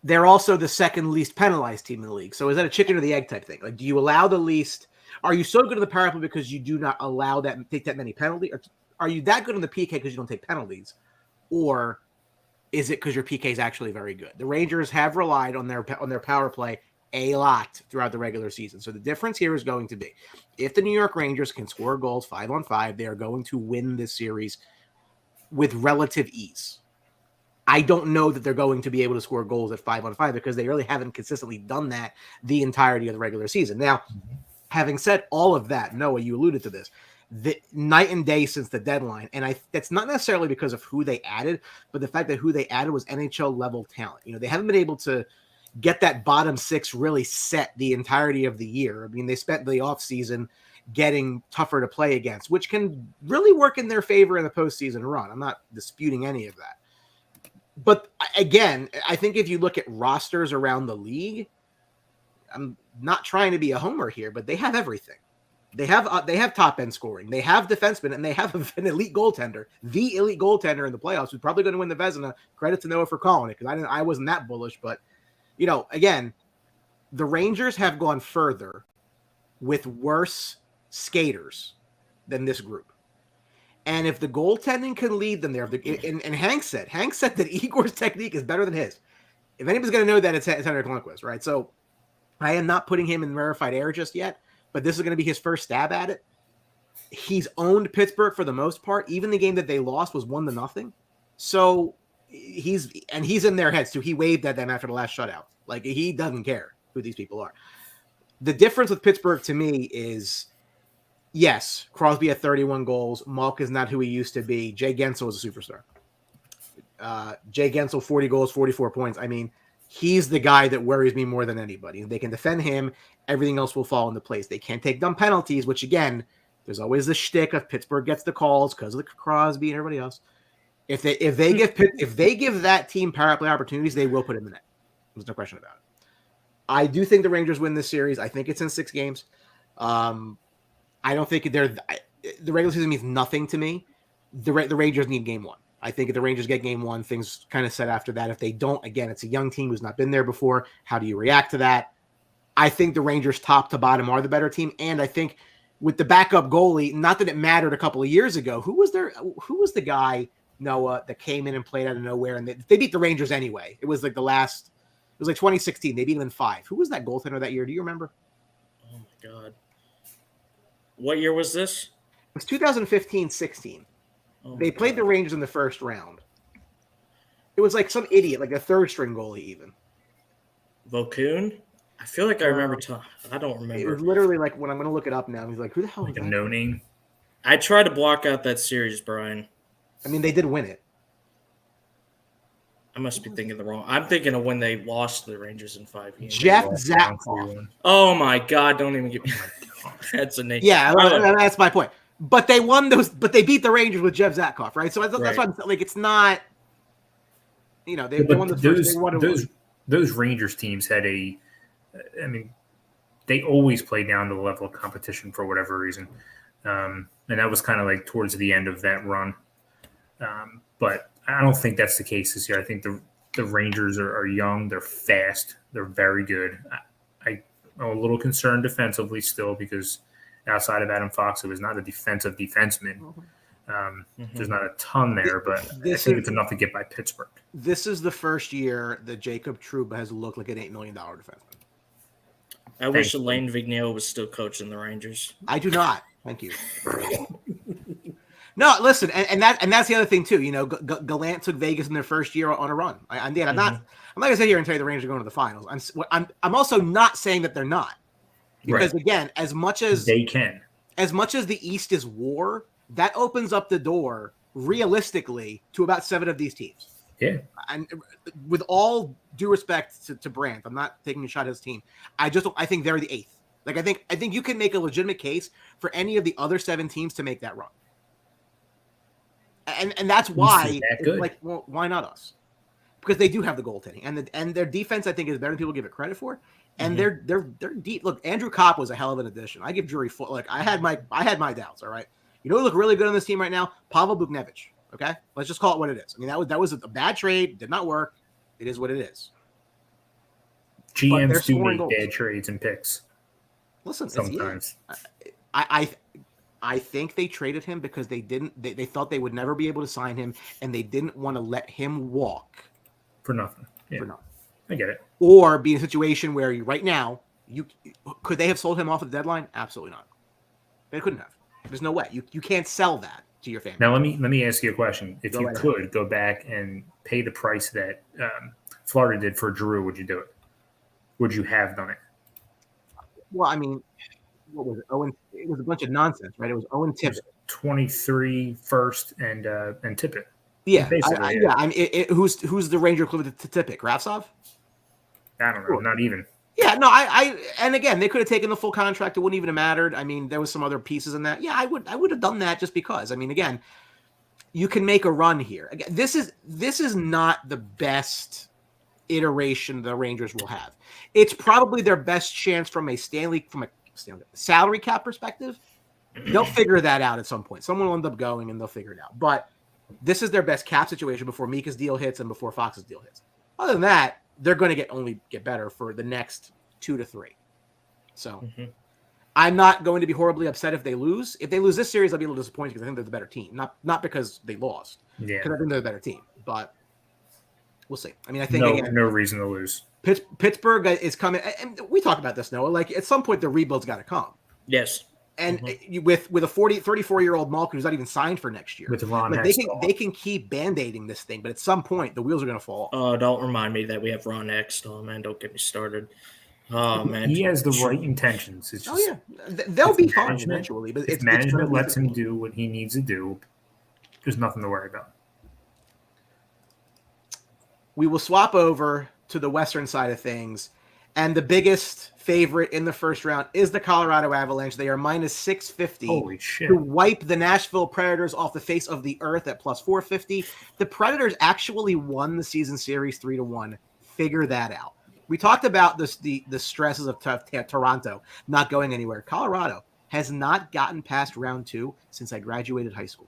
they're also the second least penalized team in the league. So is that a chicken or the egg type thing? Like, do you allow the least? Are you so good in the power play because you do not allow that take that many penalties? Or are you that good in the PK because you don't take penalties? Or is it because your PK is actually very good? The Rangers have relied on their power play a lot throughout the regular season. So the difference here is going to be if the New York Rangers can score goals 5-on-5, they are going to win this series with relative ease. I don't know that they're going to be able to score goals at 5-on-5 because they really haven't consistently done that the entirety of the regular season. Now, having said all of that, Noah, you alluded to this, the night and day since the deadline. And that's not necessarily because of who they added, but the fact that who they added was NHL level talent. They haven't been able to get that bottom six really set the entirety of the year. I mean, they spent the offseason getting tougher to play against, which can really work in their favor in the postseason run. I'm not disputing any of that. But again, I think if you look at rosters around the league, I'm not trying to be a homer here, but they have everything. They have top end scoring, they have defensemen, and they have an elite goaltender, the elite goaltender in the playoffs, who's probably going to win the Vezina. Credit to Noah for calling it because I wasn't that bullish, but again, the Rangers have gone further with worse skaters than this group. And if the goaltending can lead them there, and Hank said that Igor's technique is better than his. If anybody's going to know that, it's Henrik Lundqvist, right? So I am not putting him in rarefied air just yet, but this is going to be his first stab at it. He's owned Pittsburgh for the most part. Even the game that they lost was 1-0. So he's in their heads too. He waved at them after the last shutout. Like, he doesn't care who these people are. The difference with Pittsburgh to me is, yes, Crosby had 31 goals. Malk is not who he used to be. Jay Gensel is a superstar. Jay Gensel, 40 goals, 44 points. I mean, he's the guy that worries me more than anybody. If they can defend him, everything else will fall into place. They can't take dumb penalties, which, again, there's always the shtick of Pittsburgh gets the calls because of the Crosby and everybody else. If they give that team power play opportunities, they will put in the net. There's no question about it. I do think the Rangers win this series. I think it's in 6 games. I don't think the regular season means nothing to me. The Rangers need game 1. I think if the Rangers get game 1, things kind of set after that. If they don't, again, it's a young team who's not been there before. How do you react to that? I think the Rangers top to bottom are the better team. And I think with the backup goalie, not that it mattered a couple of years ago, who was the guy, Noah, that came in and played out of nowhere? And they beat the Rangers anyway. It was like 2016. They beat them in 5. Who was that goaltender that year? Do you remember? Oh my God. What year was this? It was 2015-16. Oh, they played the Rangers in the first round. It was like some idiot, like a third-string goalie even. Vokoun? I feel like I remember. I don't remember. It was literally like, when I'm going to look it up now, he's like, who the hell is that? A no name. I tried to block out that series, Brian. I mean, they did win it. I must be thinking the wrong. I'm thinking of when they lost to the Rangers in 5 games. Jeff Zatkoff. Oh my God! Don't even get me. That's a name. Yeah, that's my point. But they won those. But they beat the Rangers with Jeff Zatkoff, right? So that's why I'm like, it's not. They won those Rangers teams had a. I mean, they always play down to the level of competition for whatever reason, and that was kind of like towards the end of that run. But I don't think that's the case this year. I think the Rangers are young. They're fast. They're very good. I'm a little concerned defensively still because outside of Adam Fox, who was not a defensive defenseman, there's not a ton there, but I think it's enough to get by Pittsburgh. This is the first year that Jacob Trouba has looked like an $8 million defenseman. I wish Alain Vigneault was still coaching the Rangers. I do not. Thank you. No, listen, and that's the other thing too. Gallant took Vegas in their first year on a run. I'm not gonna sit here and tell you the Rangers are going to the finals. I'm also not saying that they're not, because again, as much as they can, as much as the East is war, that opens up the door realistically to about 7 of these teams. Yeah, and with all due respect to Brandt, I'm not taking a shot at his team. I think they're the 8th. Like I think you can make a legitimate case for any of the other 7 teams to make that run. And that's why, well, why not us? Because they do have the goaltending, and their defense, I think, is better than people give it credit for. And they're deep. Look, Andrew Kopp was a hell of an addition. I give Drury full. Like I had my doubts. All right, who look really good on this team right now? Pavel Buchnevich. Okay, let's just call it what it is. I mean, that was a bad trade. Did not work. It is what it is. GMs do scoring make goals. bad trades and picks. Listen, sometimes. I think they traded him because they thought they would never be able to sign him, and they didn't want to let him walk for nothing. Yeah. For nothing. I get it. Or be in a situation where right now, could they have sold him off at the deadline? Absolutely not. They couldn't have. There's no way. You can't sell that to your family. Now let me ask you a question. If you could go back and pay the price that Florida did for Drew, would you do it? Would you have done it? Well, I mean, what was it? Owen. It was a bunch of nonsense, right? It was Owen Tippett. 23 first and Tippett. Yeah, I mean, who's the Ranger equivalent to Tippett? Grafsov? I don't know. Not even. Yeah, no, and again, they could have taken the full contract. It wouldn't even have mattered. I mean, there was some other pieces in that. Yeah, I would have done that just because. I mean, again, you can make a run here. Again, this is not the best iteration the Rangers will have. It's probably their best chance from a Stanley salary cap perspective. They'll figure that out at some point. Someone will end up going and they'll figure it out. But this is their best cap situation before Mika's deal hits and before Fox's deal hits. Other than that, they're going to only get better for the next 2 to 3. So I'm not going to be horribly upset if they lose. If they lose this series, I'll be a little disappointed because I think they're the better team. Not because they lost. Yeah. Because I think they're the better team. But we'll see. I mean, I think no reason to lose. Pittsburgh is coming, and we talk about this, Noah. Like at some point, the rebuild's got to come. Yes. And with a 34-year-old Malkin who's not even signed for next year, with Ron they can keep band-aiding this thing, but at some point the wheels are going to fall off. Oh, don't remind me that we have Ron Hextall, man. Don't get me started. Oh man, he has the right intentions. It's just, they'll be fine eventually. But if management lets him do what he needs to do, there's nothing to worry about. We will swap over to the western side of things, and the biggest favorite in the first round is the Colorado Avalanche. They are minus 650 Holy shit. to wipe the Nashville Predators off the face of the earth at plus 450. The Predators actually won the season series 3-1. Figure that out. We talked about the stresses of Toronto not going anywhere. Colorado has not gotten past round 2 since I graduated high school.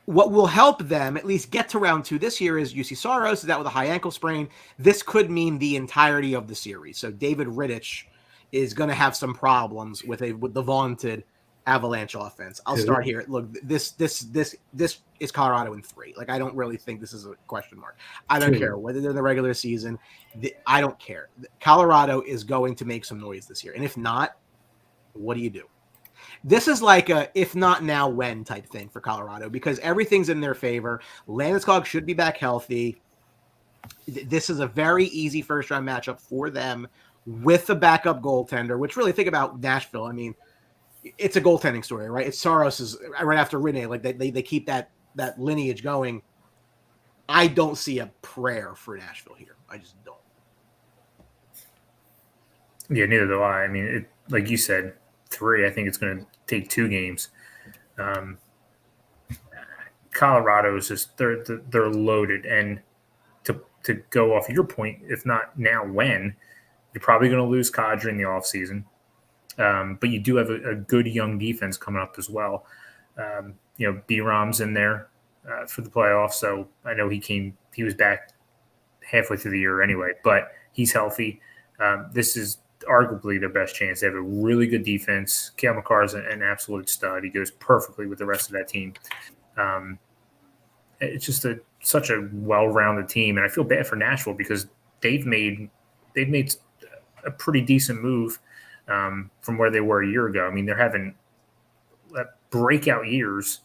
What will help them at least get to round 2 this year is UC Saros is out with a high ankle sprain. This could mean the entirety of the series. So David Rittich is going to have some problems with the vaunted Avalanche offense. I'll start here. Look, this is Colorado in 3. Like, I don't really think this is a question mark. I don't care whether they're in the regular season. I don't care. Colorado is going to make some noise this year. And if not, what do you do? This is like a if not now, when type thing for Colorado because everything's in their favor. Landeskog should be back healthy. This is a very easy first-round matchup for them with the backup goaltender, which really think about Nashville. I mean, it's a goaltending story, right? It's Saros is right after Rinne. Like they keep that lineage going. I don't see a prayer for Nashville here. I just don't. Yeah, neither do I. I mean, like you said, 3. I think it's going to take 2 games. Colorado is just they're loaded, and to go off your point, if not now, when you're probably going to lose Kadri in the offseason. But you do have a good young defense coming up as well. B-Rom's in there for the playoffs, so I know he was back halfway through the year anyway, but he's healthy. This is arguably their best chance. They have a really good defense. Cale Makar's an absolute stud. He goes perfectly with the rest of that team. It's just such a well-rounded team, and I feel bad for Nashville because they've made a pretty decent move from where they were a year ago. I mean, they're having breakout years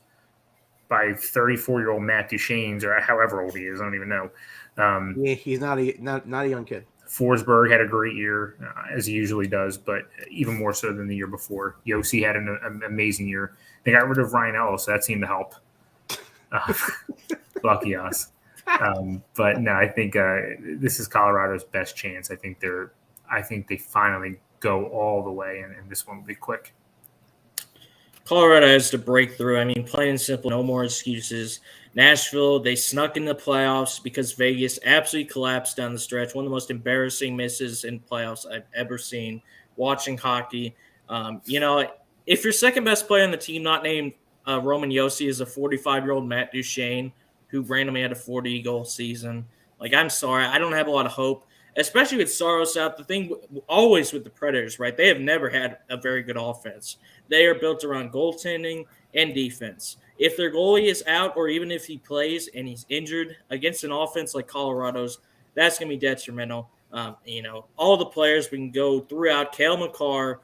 by 34-year-old Matt Duchene, or however old he is. I don't even know. Yeah, he's not a young kid. Forsberg had a great year, as he usually does, but even more so than the year before. Yossi had an amazing year. They got rid of Ryan Ellis, so that seemed to help. Lucky us. But no, I think this is Colorado's best chance. I think they finally go all the way, and this one will be quick. Colorado has to break through. I mean, plain and simple, no more excuses. Nashville, they snuck in the playoffs because Vegas absolutely collapsed down the stretch. One of the most embarrassing misses in playoffs I've ever seen watching hockey. If your second best player on the team, not named Roman Yossi, is a 45-year-old Matt Duchene who randomly had a 40-goal season, Like, I'm sorry, I don't have a lot of hope, especially with Saros out. The thing always with the Predators, right? They have never had a very good offense. They are built around goaltending and defense. If their goalie is out, or even if he plays and he's injured against an offense like Colorado's, that's going to be detrimental. All the players we can go throughout. Cale Makar,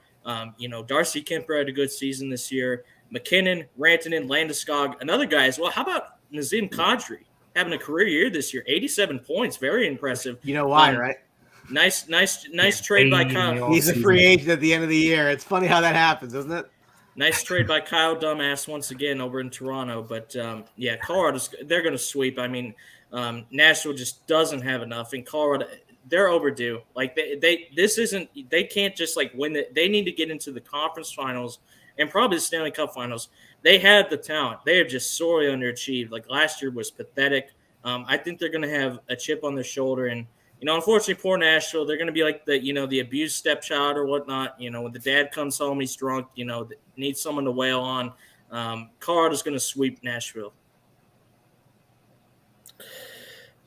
Darcy Kemper had a good season this year. McKinnon, Rantanen, Landeskog, another guy as well. How about Nazem Kadri having a career year this year? 87 points, very impressive. You know why, right? Nice trade by Kyle. He's a free agent at the end of the year. It's funny how that happens, isn't it? Nice trade by Kyle Dumbass once again over in Toronto. But, Colorado, they're going to sweep. I mean, Nashville just doesn't have enough. And Colorado, they're overdue. Like, they can't just, like, win it. They need to get into the conference finals and probably the Stanley Cup finals. They have the talent. They have just sorely underachieved. Like, last year was pathetic. I think they're going to have a chip on their shoulder. And, unfortunately, poor Nashville, they're going to be like the abused stepchild or whatnot. When the dad comes home, he's drunk, needs someone to wail on. Colorado's going to sweep Nashville.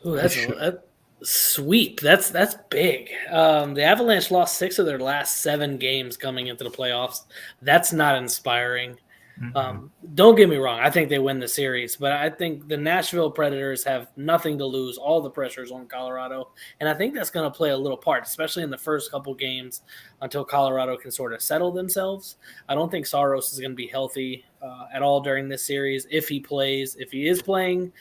Ooh, that's a sweep. That's big. The Avalanche lost 6 of their last 7 games coming into the playoffs. That's not inspiring. Don't get me wrong. I think they win the series, but I think the Nashville Predators have nothing to lose. All the pressure's on Colorado, and I think that's going to play a little part, especially in the first couple games until Colorado can sort of settle themselves. I don't think Saros is going to be healthy at all during this series. If he plays, if he is playing,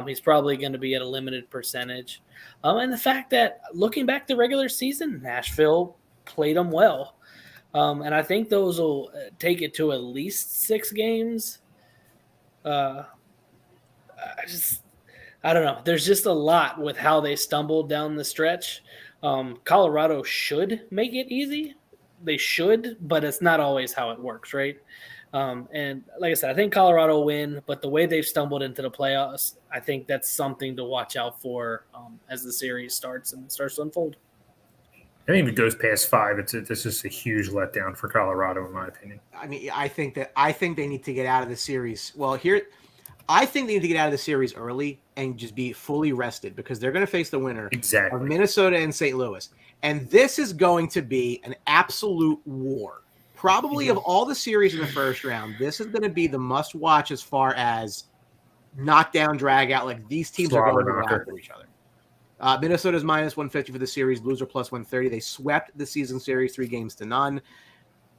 he's probably going to be at a limited percentage. And the fact that looking back to regular season, Nashville played them well. And I think those will take it to at least 6 games. I don't know. There's just a lot with how they stumbled down the stretch. Colorado should make it easy. They should, but it's not always how it works, right? And like I said, I think Colorado will win, but the way they've stumbled into the playoffs, I think that's something to watch out for as the series starts to unfold. I think if it goes past 5, it's just a huge letdown for Colorado, in my opinion. I mean, I think they need to get out of the series. Well, I think they need to get out of the series early and just be fully rested because they're going to face the winner of Minnesota and St. Louis. And this is going to be an absolute war. Probably of all the series in the first round, this is going to be the must-watch as far as knockdown, drag-out. Like, these teams are going to go after each other. Minnesota's minus 150 for the series. Blues are plus 130. They swept the season series 3-0.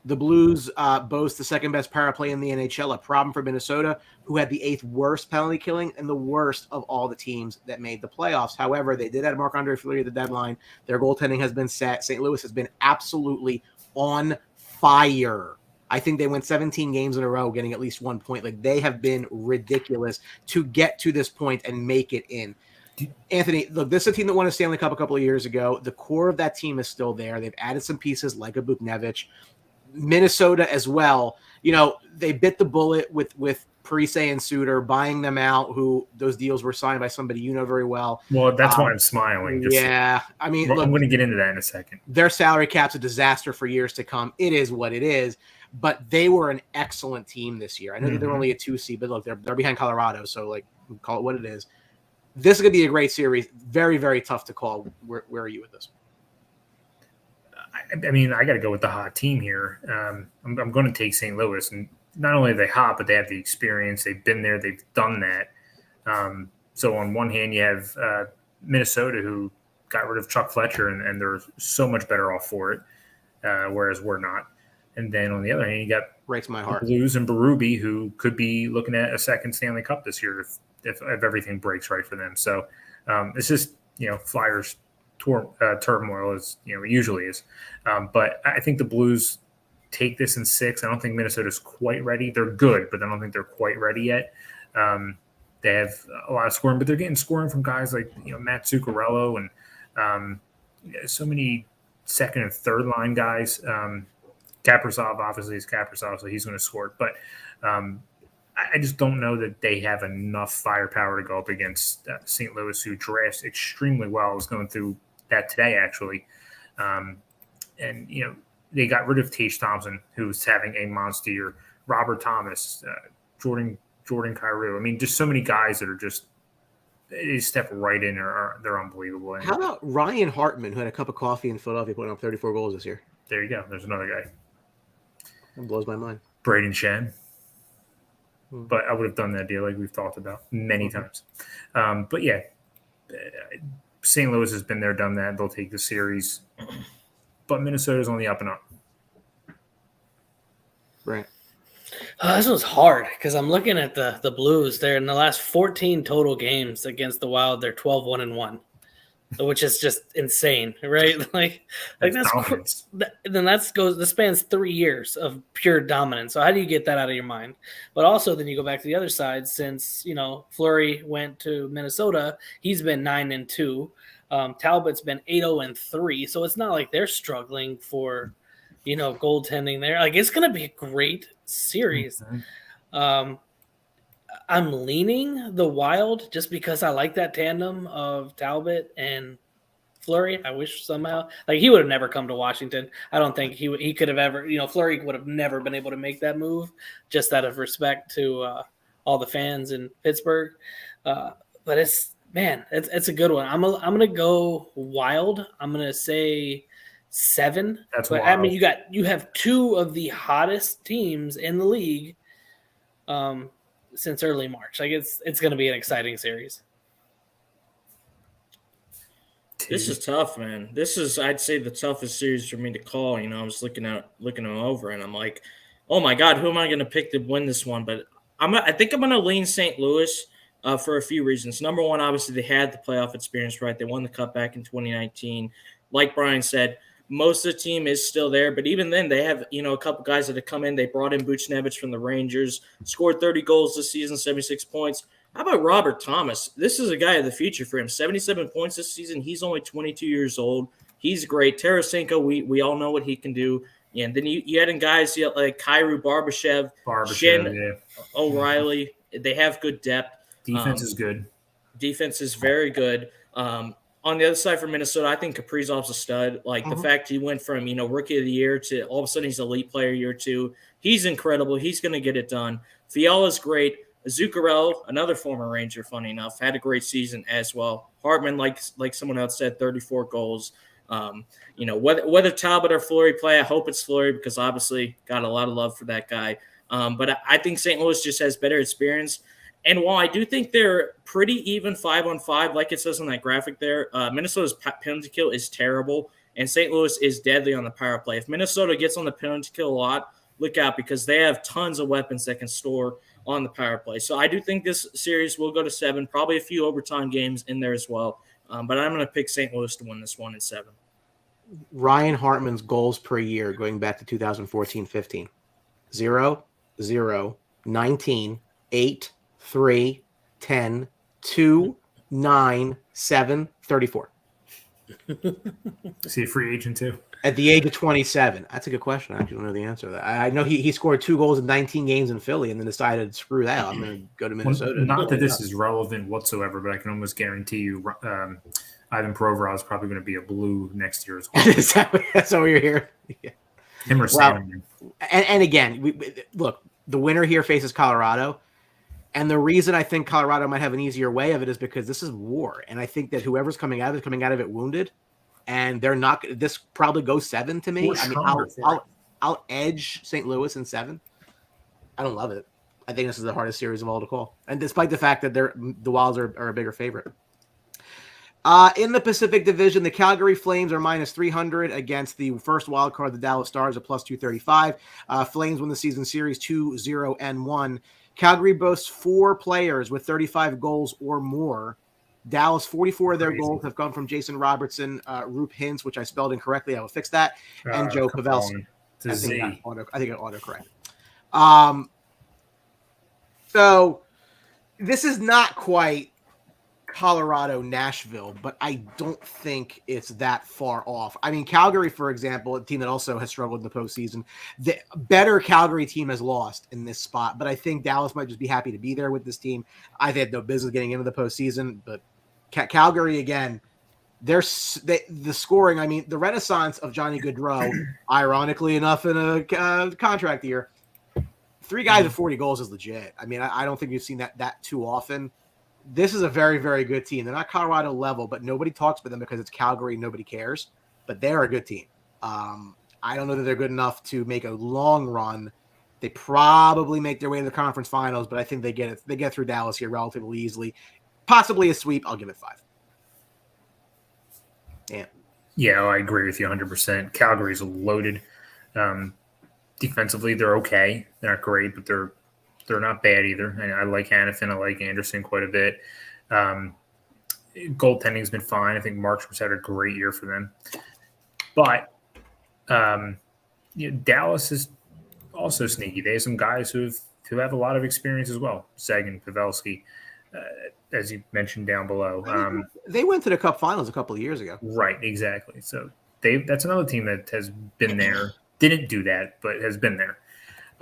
The Blues boast the second best power play in the NHL, a problem for Minnesota, who had the 8th worst penalty killing and the worst of all the teams that made the playoffs. However, they did have Marc-Andre Fleury at the deadline. Their goaltending has been set. St. Louis has been absolutely on fire. I think they went 17 games in a row getting at least 1 point. Like, they have been ridiculous to get to this point and make it in. Anthony, look, this is a team that won a Stanley Cup a couple of years ago. The core of that team is still there. They've added some pieces like a Buchnevich. Minnesota as well. They bit the bullet with Parise and Suter, buying them out, who those deals were signed by somebody very well. Well, that's why I'm smiling. I mean, look, I'm going to get into that in a second. Their salary cap's a disaster for years to come. It is what it is. But they were an excellent team this year. I know that they're only a 2 seed, but look, they're behind Colorado, so like call it what it is. This is going to be a great series. Very, very tough to call. Where are you with this? I mean, I got to go with the hot team here. I'm going to take St. Louis. And not only are they hot, but they have the experience. They've been there. They've done that. So on one hand, you have Minnesota, who got rid of Chuck Fletcher, and they're so much better off for it, whereas we're not. And then on the other hand, you got breaks my heart. Blues and Berube, who could be looking at a second Stanley Cup this year if everything breaks right for them. So it's just, Flyers turmoil as it usually is. But I think the Blues take this in 6. I don't think Minnesota's quite ready. They're good, but I don't think they're quite ready yet. They have a lot of scoring, but they're getting scoring from guys like Matt Zuccarello and so many second and third line guys. Kaprizov obviously is Kaprizov, so he's going to score. But I just don't know that they have enough firepower to go up against St. Louis, who drafts extremely well. I was going through that today, actually. They got rid of Tage Thompson, who's having a monster year. Robert Thomas, Jordan Kyrou. I mean, just so many guys that are just they step right in. They're unbelievable. How about Ryan Hartman, who had a cup of coffee in Philadelphia, putting up 34 goals this year? There you go. There's another guy. That blows my mind. Braden Shen. But I would have done that deal like we've talked about many times. But yeah, St. Louis has been there, done that. They'll take the series. But Minnesota's on the up and up. Right. This was hard because I'm looking at the Blues. They're in the last 14 total games against the Wild. They're 12-1-1, which is just insane, right? Like that's then this spans 3 years of pure dominance. So how do you get that out of your mind? But also then you go back to the other side. Since Fleury went to Minnesota, he's been 9-2. Talbot's been 8-0-3. So it's not like they're struggling for goaltending there. Like it's going to be a great series. Mm-hmm. I'm leaning the Wild just because I like that tandem of Talbot and Fleury. I wish somehow he would have never come to Washington. I don't think he could have ever. Fleury would have never been able to make that move just out of respect to all the fans in Pittsburgh. But it's a good one. I'm gonna go Wild. I'm gonna say 7. That's but wild. I mean, you have 2 of the hottest teams in the league since early March. Like it's going to be an exciting series. This is tough, man. This is, I'd say, the toughest series for me to call. I was looking them over, and I'm like, oh my God, who am I going to pick to win this one? But I think I'm going to lean St. Louis for a few reasons. Number one, obviously, they had the playoff experience, right? They won the Cup back in 2019. Like Brian said, most of the team is still there, but even then they have, a couple guys that have come in. They brought in Buchnevich from the Rangers, scored 30 goals this season, 76 points. How about Robert Thomas? This is a guy of the future for him. 77 points this season. He's only 22 years old. He's great. Tarasenko, we all know what he can do. And then you add in guys like Kyrou, Barbashev, Shen, O'Reilly. They have good depth. Defense is good. Defense is very good. On the other side for Minnesota, I think Kaprizov's a stud. Like the fact he went from, rookie of the year to all of a sudden he's elite player year 2. He's incredible. He's going to get it done. Fiala's great. Zuccarello, another former Ranger, funny enough, had a great season as well. Hartman, like someone else said, 34 goals. Whether Talbot or Fleury play, I hope it's Fleury because obviously got a lot of love for that guy. But I think St. Louis just has better experience. And while I do think they're pretty even 5-on-5, like it says on that graphic there, Minnesota's penalty kill is terrible, and St. Louis is deadly on the power play. If Minnesota gets on the penalty kill a lot, look out because they have tons of weapons that can score on the power play. So I do think this series will go to 7, probably a few overtime games in there as well. But I'm going to pick St. Louis to win this one in 7. Ryan Hartman's goals per year going back to 2014-15. 0, 0, 19, 8, 3, 10, 2, 9, 7, 34. Is he a free agent too? At the age of 27. That's a good question. I actually don't know the answer to that. I know he scored 2 goals in 19 games in Philly and then decided, screw that, I'm going to go to Minnesota. Well, not that this is relevant whatsoever, but I can almost guarantee you Ivan Provorov is probably going to be a Blue next year as well. That's what you're hearing? Yeah. Him or Stanley. And again, look, the winner here faces Colorado. And the reason I think Colorado might have an easier way of it is because this is war. And I think that whoever's coming out of it wounded. And they're not. This probably goes 7 to me. I mean, I'll edge St. Louis in 7. I don't love it. I think this is the hardest series of all to call. And despite the fact that the Wilds are a bigger favorite. In the Pacific Division, the Calgary Flames are minus 300 against the first wild card, the Dallas Stars, at plus 235. Flames win the season series 2-0-1. Calgary boasts 4 players with 35 goals or more. Dallas, 44 of their goals have come from Jason Robertson, Roop Hintz, which I spelled incorrectly. I will fix that, and Joe Pavelski. I think I autocorrect. So this is not quite Colorado, Nashville, but I don't think it's that far off. I mean, Calgary, for example, a team that also has struggled in the postseason, the better Calgary team has lost in this spot, but I think Dallas might just be happy to be there with this team. I've had no business getting into the postseason, but Calgary, again, the scoring, I mean, the renaissance of Johnny Gaudreau, ironically enough, in a contract year, 3 guys at 40 goals is legit. I mean, I don't think we've seen that too often. This is a very, very good team. They're not Colorado level, but nobody talks about them because it's Calgary. Nobody cares, but they're a good team. I don't know that they're good enough to make a long run. They probably make their way to the conference finals, but I think they get it. They get through Dallas here relatively easily. Possibly a sweep. I'll give it 5. Yeah, I agree with you 100%. Calgary's loaded. Defensively, they're okay. They're not great, but they're not bad either. And I like Hannafin. I like Anderson quite a bit. Goaltending's been fine. I think Markstrom's had a great year for them. But Dallas is also sneaky. They have some guys who have a lot of experience as well. Sagan, Pavelski, as you mentioned down below. They went to the Cup Finals a couple of years ago. Right, exactly. So that's another team that has been there. Didn't do that, but has been there.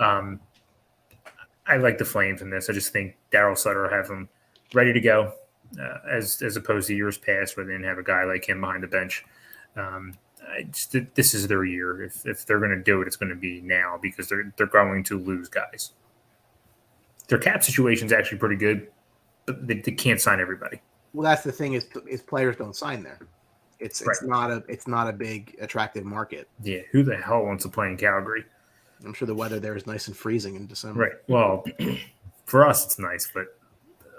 I like the Flames in this. I just think Darryl Sutter will have them ready to go, as opposed to years past where they didn't have a guy like him behind the bench. This is their year. If they're going to do it, it's going to be now because they're going to lose guys. Their cap situation is actually pretty good, but they can't sign everybody. Well, that's the thing is players don't sign there. It's Right. not a big attractive market. Yeah, who the hell wants to play in Calgary? I'm sure the weather there is nice and freezing in December. Right. Well, for us it's nice, but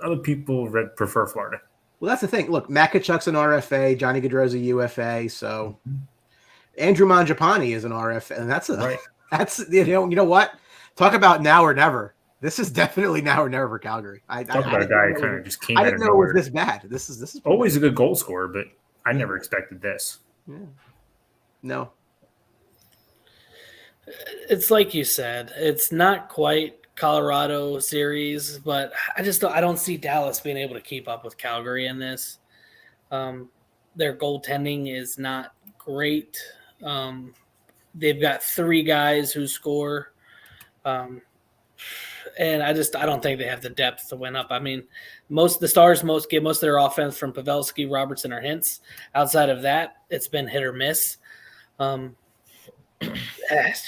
other people prefer Florida. Well, that's the thing. Look, Matt Tkachuk's an RFA, Johnny Gaudreau's a UFA, so Andrew Mangiapane is an RFA, and that's you know what? Talk about now or never. This is definitely now or never for Calgary. Talk about a guy who kind of just came I out didn't of know it was nowhere. this bad. This is Always a good goal scorer, but I never expected this. Yeah. No. It's like you said, it's not quite Colorado series, but I don't see Dallas being able to keep up with Calgary in this. Their goaltending is not great. They've got 3 guys who score. And I don't think they have the depth to win up. I mean, most of the Stars get most of their offense from Pavelski, Robertson, or Hintz. Outside of that, it's been hit or miss.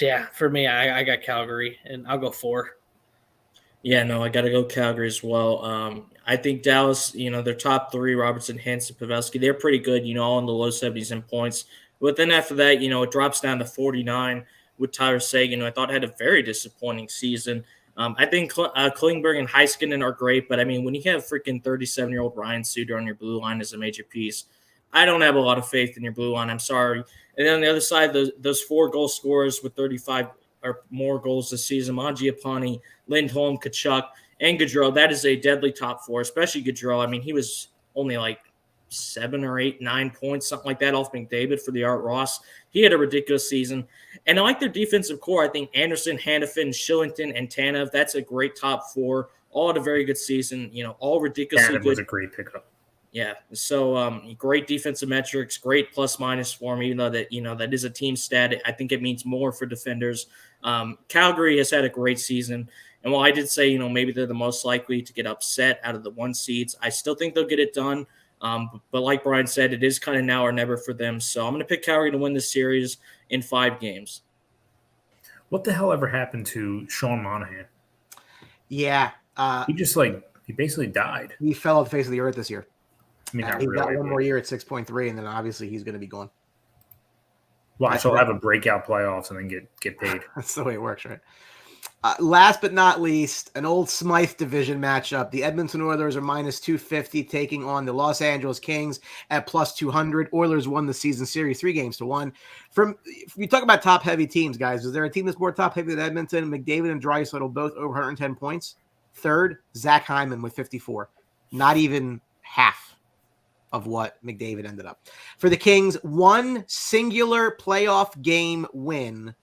Yeah, for me, I got Calgary, and I'll go 4. Yeah, no, I got to go Calgary as well. I think Dallas, their top 3, Robertson, Hintz, and Pavelski, they're pretty good, all in the low 70s in points. But then after that, it drops down to 49 with Tyler Sagan, who I thought had a very disappointing season. I think Klingberg and Heiskanen are great, but I mean, when you have freaking 37-year-old Ryan Suter on your blue line as a major piece, I don't have a lot of faith in your blue line. I'm sorry. And then on the other side, those 4 goal scorers with 35 or more goals this season, Mangiapane, Lindholm, Tkachuk, and Gaudreau, that is a deadly top 4, especially Gaudreau. I mean, he was only like 7 or 8, 9 points, something like that off McDavid for the Art Ross. He had a ridiculous season. And I like their defensive core. I think Anderson, Hannafin, Shillington, and Tanev, that's a great top 4. All had a very good season, all ridiculously Tanev good. was a great pickup. Yeah. So great defensive metrics, great plus minus for me, even though that is a team stat. I think it means more for defenders. Calgary has had a great season. And while I did say, maybe they're the most likely to get upset out of the 1 seeds, I still think they'll get it done. But like Brian said, it is kind of now or never for them. So I'm going to pick Calgary to win this series in 5 games. What the hell ever happened to Sean Monahan? Yeah. He basically died. He fell off the face of the earth this year. I mean, not He's got really, one but- more year at 6.3, and then obviously he's going to be gone. Watch, he'll have a breakout playoffs and then get paid. That's the way it works, right? Last but not least, an old Smythe division matchup. The Edmonton Oilers are minus 250 taking on the Los Angeles Kings at plus 200. Oilers won the season series 3-1. If you talk about top-heavy teams, guys, is there a team that's more top-heavy than Edmonton? McDavid and Draisaitl both over 110 points. Third, Zach Hyman with 54. Not even half of what McDavid ended up. For the Kings, one singular playoff game win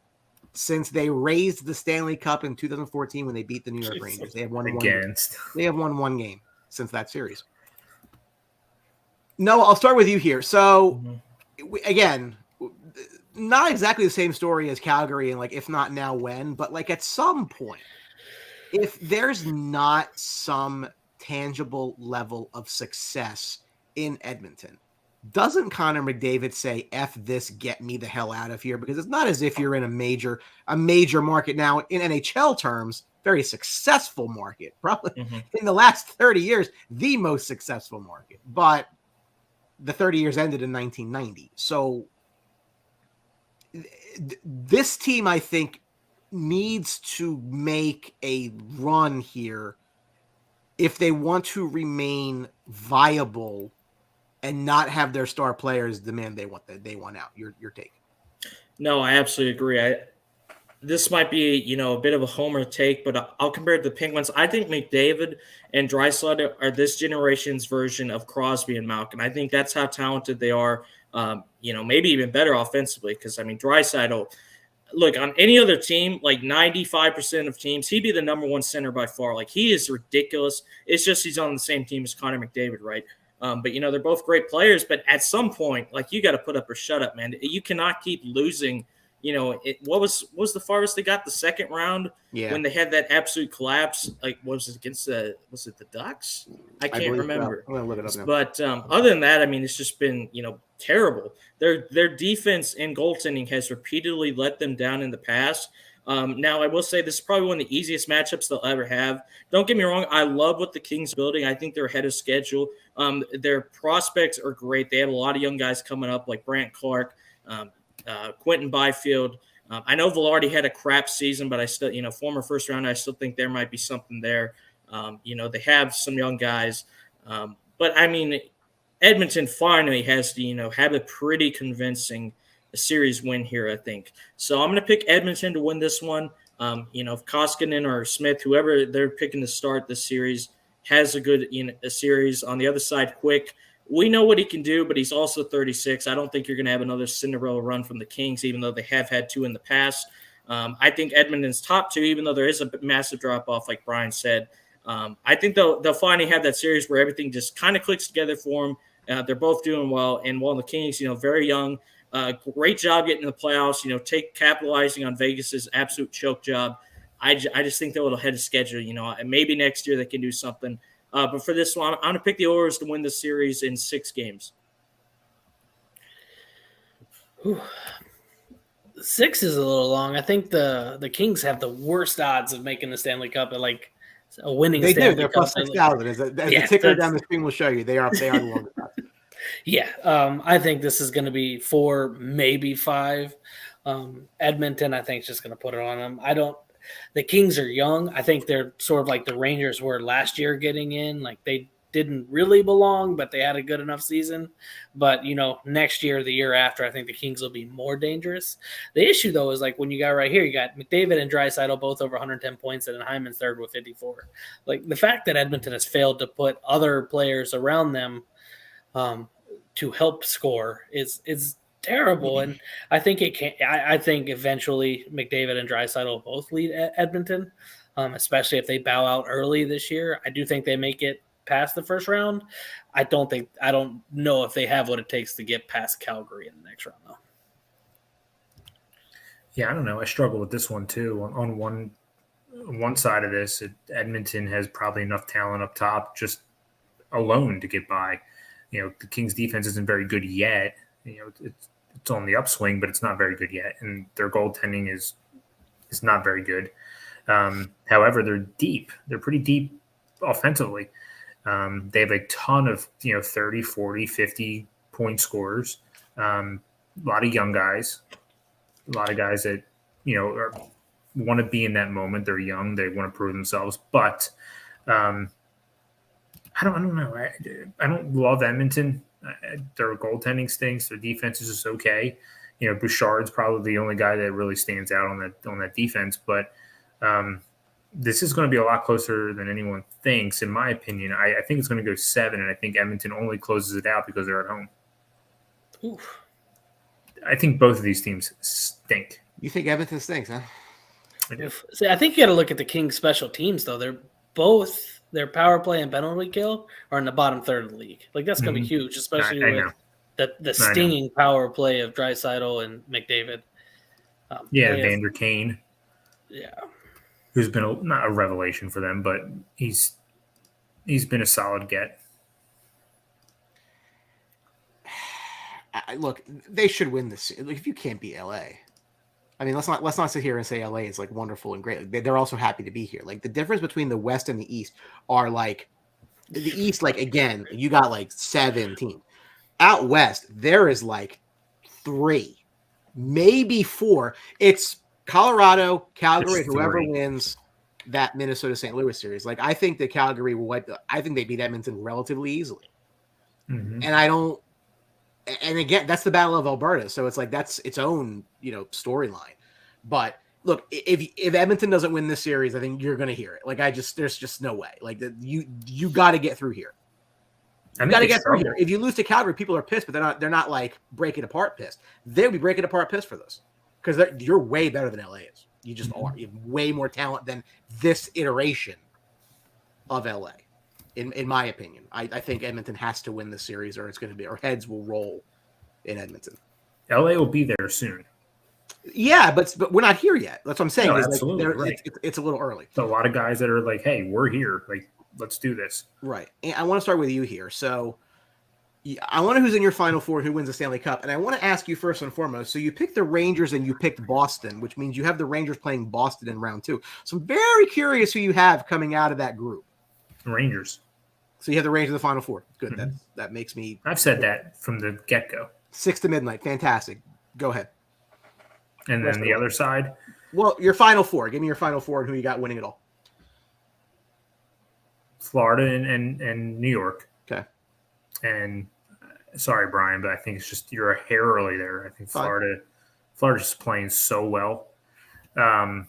since they raised the Stanley Cup in 2014 when they beat the New York Rangers. They have won one game since that series. No, I'll start with you here. So, again, not exactly the same story as Calgary and, if not now, when, but, at some point, if there's not some tangible level of success in Edmonton, doesn't Connor McDavid say, F this, get me the hell out of here? Because it's not as if you're in a major market now in NHL terms, very successful market, probably in the last 30 years, the most successful market, but the 30 years ended in 1990. So this team, I think, needs to make a run here if they want to remain viable and not have their star players demand they want out. Your take. No, I absolutely agree. This might be, a bit of a homer take, but I'll compare it to the Penguins. I think McDavid and Draisaitl are this generation's version of Crosby and Malkin. I think that's how talented they are. Maybe even better offensively, because Draisaitl, look, on any other team, like 95% of teams, he'd be the number one center by far. Like, he is ridiculous. It's just he's on the same team as Connor McDavid, right? But they're both great players. But at some point, like, you got to put up or shut up, man. You cannot keep losing. What was the farthest they got? The second round when they had that absolute collapse. Like, was it the Ducks? I can't remember. So. I'm gonna look it up now. But other than that, it's just been terrible. Their defense and goaltending has repeatedly let them down in the past. Now, I will say this is probably one of the easiest matchups they'll ever have. Don't get me wrong. I love what the Kings are building. I think they're ahead of schedule. Their prospects are great. They have a lot of young guys coming up like Brant Clark, Quentin Byfield. I know Velarde had a crap season, but I still, former first round, I still think there might be something there. They have some young guys. But, Edmonton finally has to, have a pretty convincing series win here, I think. So I'm going to pick Edmonton to win this one. If Koskinen or Smith, whoever they're picking to start this series, has a good a series. On the other side, Quick, we know what he can do, but he's also 36. I don't think you're going to have another Cinderella run from the Kings, even though they have had two in the past. I think Edmonton's top two, even though there is a massive drop-off, like Brian said. I think they'll finally have that series where everything just kind of clicks together for them. They're both doing well. And while the Kings, very young, great job getting to the playoffs, capitalizing on Vegas's absolute choke job. I just think they'll ahead of schedule, and maybe next year they can do something. But for this one, I'm going to pick the Oilers to win the series in 6 games. 6 is a little long. I think the Kings have the worst odds of making the Stanley Cup at like a winning. They Stanley do. They're Cup. plus 6,000. As the ticker down the screen will show you, they are the longest odds. Yeah, I think this is going to be 4, maybe 5. Edmonton, I think, is just going to put it on them. The Kings are young. I think they're sort of like the Rangers were last year getting in. Like, they didn't really belong, but they had a good enough season. But, next year, the year after, I think the Kings will be more dangerous. The issue, though, is like when you got right here, you got McDavid and Draisaitl both over 110 points and Hyman's third with 54. Like, the fact that Edmonton has failed to put other players around them to help score is terrible. And I think it can. I think eventually McDavid and Draisaitl both lead Edmonton, especially if they bow out early this year. I do think they make it past the first round. I don't know if they have what it takes to get past Calgary in the next round, though. Yeah, I don't know. I struggle with this one too. On one side of this, Edmonton has probably enough talent up top just alone to get by. The Kings defense isn't very good yet. It's on the upswing, but it's not very good yet. And their goaltending is not very good. However, they're deep. They're pretty deep offensively. They have a ton of, 30, 40, 50 point scorers. A lot of young guys. A lot of guys that, want to be in that moment. They're young. They want to prove themselves. But I don't know. I don't love Edmonton. Their goaltending stinks. Their defense is just okay. Bouchard's probably the only guy that really stands out on that defense. But this is going to be a lot closer than anyone thinks, in my opinion. I think it's going to go 7, and I think Edmonton only closes it out because they're at home. Oof. I think both of these teams stink. You think Edmonton stinks, huh? See, I think you got to look at the Kings' special teams, though. They're both. Their power play and penalty kill are in the bottom third of the league. Like, that's going to be huge, especially with the stinging power play of Draisaitl and McDavid. Vander Kane. Yeah. Who's been not a revelation for them, but he's been a solid get. look, they should win this. Like, if you can't beat LA, I mean, let's not sit here and say LA is like wonderful and great. They're also happy to be here. Like, the difference between the West and the East are like the East. Like, again, you got like 7 teams. Out West, there is like 3, maybe 4. It's Colorado, Calgary, whoever wins that Minnesota-St. Louis series. Like, I think that Calgary will wipe. I think they beat Edmonton relatively easily. Mm-hmm. And I don't. And again, that's the Battle of Alberta, so it's like that's its own, storyline. But look, if Edmonton doesn't win this series, I think you're going to hear it. Like, there's just no way. Like, you got to get through here. You got to get through here. If you lose to Calgary, people are pissed, but they're not like breaking apart pissed. They'll be breaking apart pissed for this because you're way better than LA is. You just are. You have way more talent than this iteration of LA. In my opinion, I think Edmonton has to win this series, or heads will roll in Edmonton. LA will be there soon. Yeah, but we're not here yet. That's what I'm saying. No, absolutely, right. It's a little early. So a lot of guys that are like, "Hey, we're here. Like, let's do this." Right. And I want to start with you here. So I want to know who's in your Final Four and who wins the Stanley Cup. And I want to ask you first and foremost. So you picked the Rangers and you picked Boston, which means you have the Rangers playing Boston in round 2. So I'm very curious who you have coming out of that group. Rangers. So you have the Rangers in the Final Four. Good. Mm-hmm. That makes me. I've said that from the get-go. 6 to midnight. Fantastic. Go ahead. And then the other side. Well, your Final Four. Give me your Final Four and who you got winning it all. Florida and New York. Okay. And sorry, Brian, but I think it's just you're a hair early there. I think Florida's just playing so well. Trying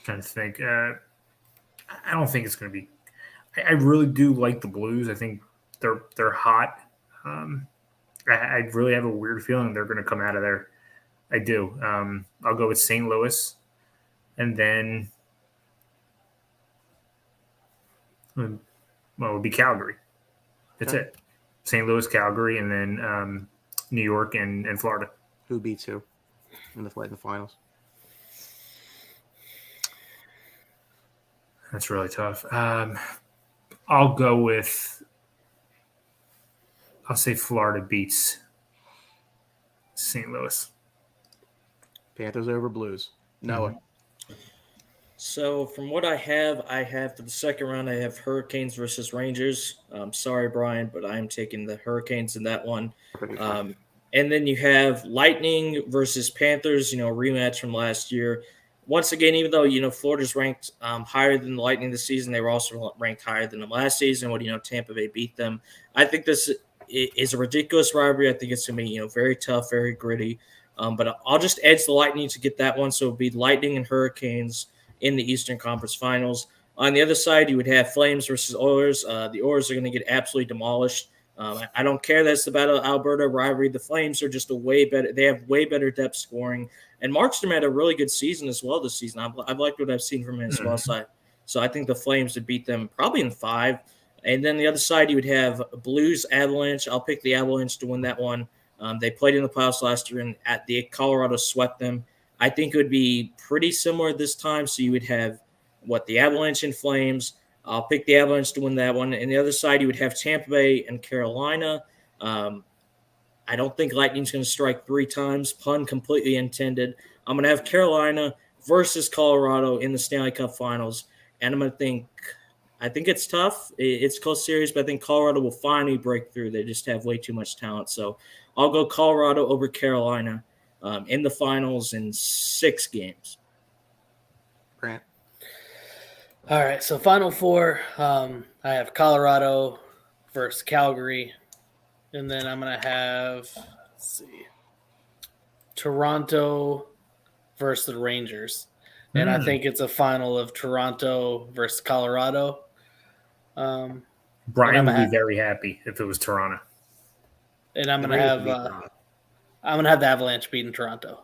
to think. I don't think it's going to be. I really do like the Blues. I think they're hot. I really have a weird feeling they're going to come out of there. I do. I'll go with St. Louis, and then it would be Calgary. That's it. St. Louis, Calgary, and then New York and Florida. Who beats who in the finals? That's really tough. I'll say Florida beats St. Louis. Panthers over Blues. Noah. So from what I have for the second round, I have Hurricanes versus Rangers. Sorry, Brian, but I'm taking the Hurricanes in that one. And then you have Lightning versus Panthers, rematch from last year. Once again, even though, Florida's ranked higher than the Lightning this season, they were also ranked higher than them last season when, Tampa Bay beat them. I think this is a ridiculous rivalry. I think it's going to be, very tough, very gritty. But I'll just edge the Lightning to get that one. So it would be Lightning and Hurricanes in the Eastern Conference Finals. On the other side, you would have Flames versus Oilers. The Oilers are going to get absolutely demolished. I don't care that's the Battle of Alberta rivalry. The Flames are just they have way better depth scoring. And Markstrom had a really good season as well this season. I've liked what I've seen from him as well. So I think the Flames would beat them probably in 5. And then the other side, you would have Blues Avalanche. I'll pick the Avalanche to win that one. They played in the playoffs last year, and at the Colorado swept them. I think it would be pretty similar this time. So you would have the Avalanche and Flames. I'll pick the Avalanche to win that one. And the other side, you would have Tampa Bay and Carolina. I don't think Lightning's going to strike 3 times. Pun completely intended. I'm going to have Carolina versus Colorado in the Stanley Cup Finals. And I'm going to I think it's tough. It's a close series, but I think Colorado will finally break through. They just have way too much talent. So I'll go Colorado over Carolina in the finals in 6 games. Grant. All right, so Final Four, I have Colorado versus Calgary, and then I'm going to have, Toronto versus the Rangers. And I think it's a final of Toronto versus Colorado. Brian would be very happy if it was Toronto. And I'm going to have the Avalanche beating Toronto.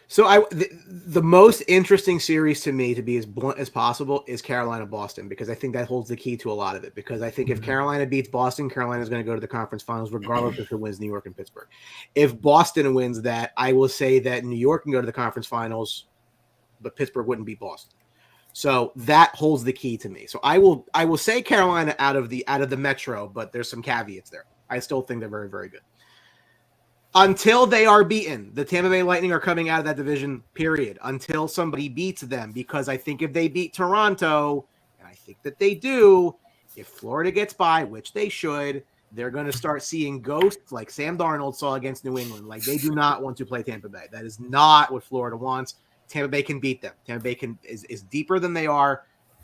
So the most interesting series to me, to be as blunt as possible, is Carolina-Boston, because I think that holds the key to a lot of it. Because I think if Carolina beats Boston, Carolina is going to go to the conference finals, regardless if it wins New York and Pittsburgh. If Boston wins that, I will say that New York can go to the conference finals, but Pittsburgh wouldn't beat Boston. So that holds the key to me. So I will say Carolina out of the Metro, but there's some caveats there. I still think they're very, very good. Until they are beaten, the Tampa Bay Lightning are coming out of that division, period. Until somebody beats them, because I think if they beat Toronto, and I think that they do, if Florida gets by, which they should, they're going to start seeing ghosts like Sam Darnold saw against New England. Like, they do not want to play Tampa Bay. That is not what Florida wants. Tampa Bay can beat them. Tampa Bay is deeper than they are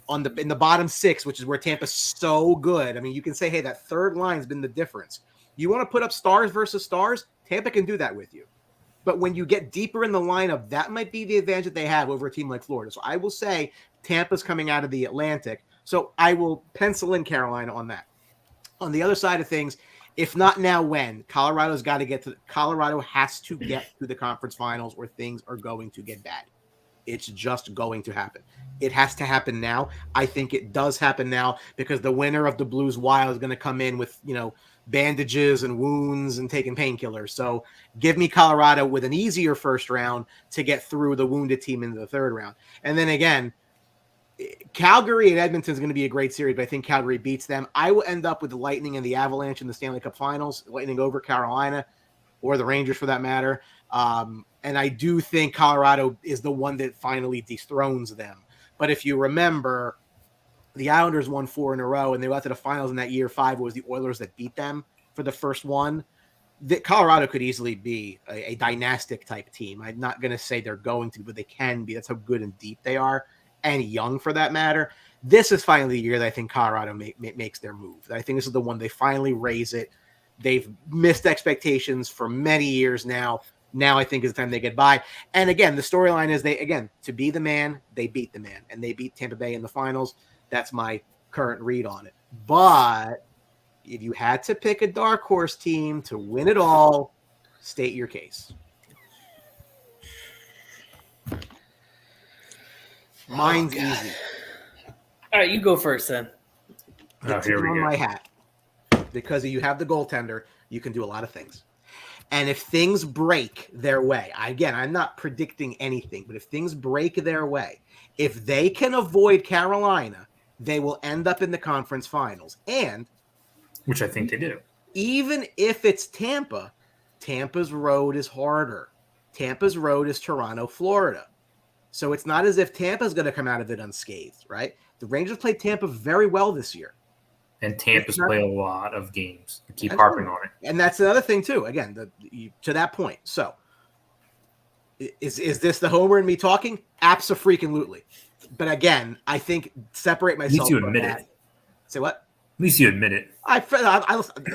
in the bottom six, which is where Tampa's so good. I mean, you can say, hey, that third line's been the difference. You want to put up stars versus stars? Tampa can do that with you. But when you get deeper in the lineup, that might be the advantage that they have over a team like Florida. So I will say Tampa's coming out of the Atlantic. So I will pencil in Carolina on that. On the other side of things, if not now, when? Colorado has to get to the conference finals, or things are going to get bad. It's just going to happen. It has to happen now. I think it does happen now, because the winner of the Blues Wild is going to come in with, bandages and wounds and taking painkillers. So give me Colorado with an easier first round to get through the wounded team into the third round. And then again, Calgary and Edmonton is going to be a great series, but I think Calgary beats them. I will end up with the Lightning and the Avalanche in the Stanley Cup Finals, Lightning over Carolina, or the Rangers for that matter. And I do think Colorado is the one that finally dethrones them. But if you remember, the Islanders won 4 in a row, and they got to the finals in that year. 5 was the Oilers that beat them for the first one. Colorado could easily be a dynastic type team. I'm not going to say they're going to, but they can be. That's how good and deep they are, and young for that matter. This is finally the year that I think Colorado makes their move. I think this is the one they finally raise it. They've missed expectations for many years now. Now I think is the time they get by. And again, the storyline is to be the man, they beat the man, and they beat Tampa Bay in the finals. That's my current read on it. But if you had to pick a dark horse team to win it all, state your case. Mine's easy. All right, you go first then. Here we go. My hat. Because you have the goaltender, you can do a lot of things. And if things break their way, again, I'm not predicting anything, but if things break their way, if they can avoid Carolina, they will end up in the conference finals. And which I think they do. Even if it's Tampa, Tampa's road is harder. Tampa's road is Toronto, Florida. So it's not as if Tampa's going to come out of it unscathed, right? The Rangers played Tampa very well this year. And Tampa's played a lot of games. I keep harping on it. And that's another thing, too. Again, to that point. So is this the homer in me talking? Abso-freaking-lutely. But again, I think separate myself. At least you admit it. Say what? At least you admit it.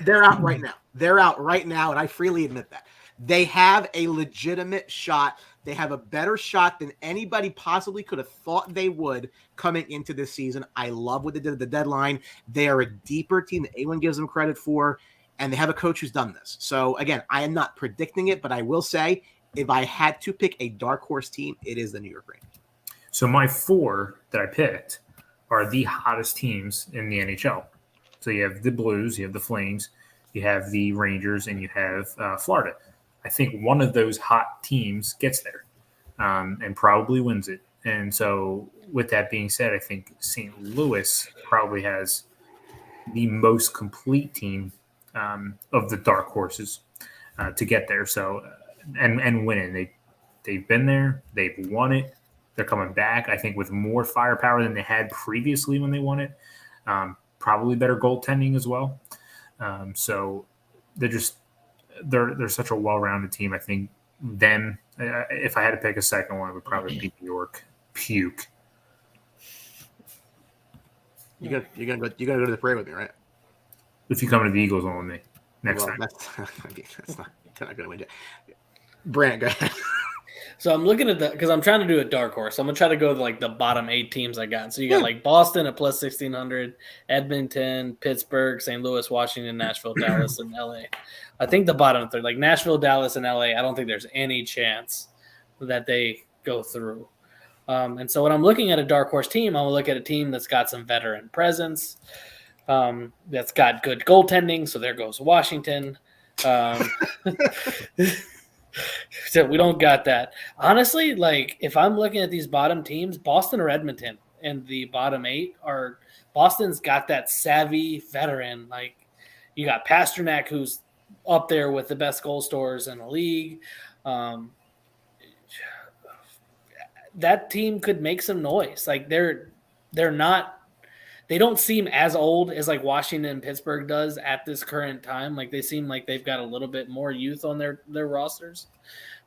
They're out right now. They're out right now, and I freely admit that. They have a legitimate shot. They have a better shot than anybody possibly could have thought they would coming into this season. I love what they did at the deadline. They are a deeper team than anyone gives them credit for, and they have a coach who's done this. So, again, I am not predicting it, but I will say if I had to pick a dark horse team, it is the New York Rangers. So my 4 that I picked are the hottest teams in the NHL. So you have the Blues, you have the Flames, you have the Rangers, and you have Florida. I think one of those hot teams gets there and probably wins it. And so with that being said, I think St. Louis probably has the most complete team of the dark horses to get there. So and win it. They've been there. They've won it. They're coming back, I think, with more firepower than they had previously when they won it. Probably better goaltending as well. So they're such a well-rounded team. I think them. If I had to pick a second one, it would probably be New York. Puke. You're gonna go to the parade with me, right? If you come to the Eagles on me next time. That's not going to win. Brant, go ahead. So I'm looking at because I'm trying to do a dark horse. I'm going to try to go to the bottom 8 teams I got. So you got Boston at plus 1,600, Edmonton, Pittsburgh, St. Louis, Washington, Nashville, Dallas, and LA. I think the bottom 3, Nashville, Dallas, and LA, I don't think there's any chance that they go through. And so when I'm looking at a dark horse team, I'm going to look at a team that's got some veteran presence, that's got good goaltending. So there goes Washington. So we don't got that. Honestly, if I'm looking at these bottom teams, Boston or Edmonton, and the bottom 8 are Boston's got that savvy veteran. Like you got Pasternak, who's up there with the best goal scorers in the league. That team could make some noise. Like they don't seem as old as like Washington and Pittsburgh does at this current time. Like they seem like they've got a little bit more youth on their rosters.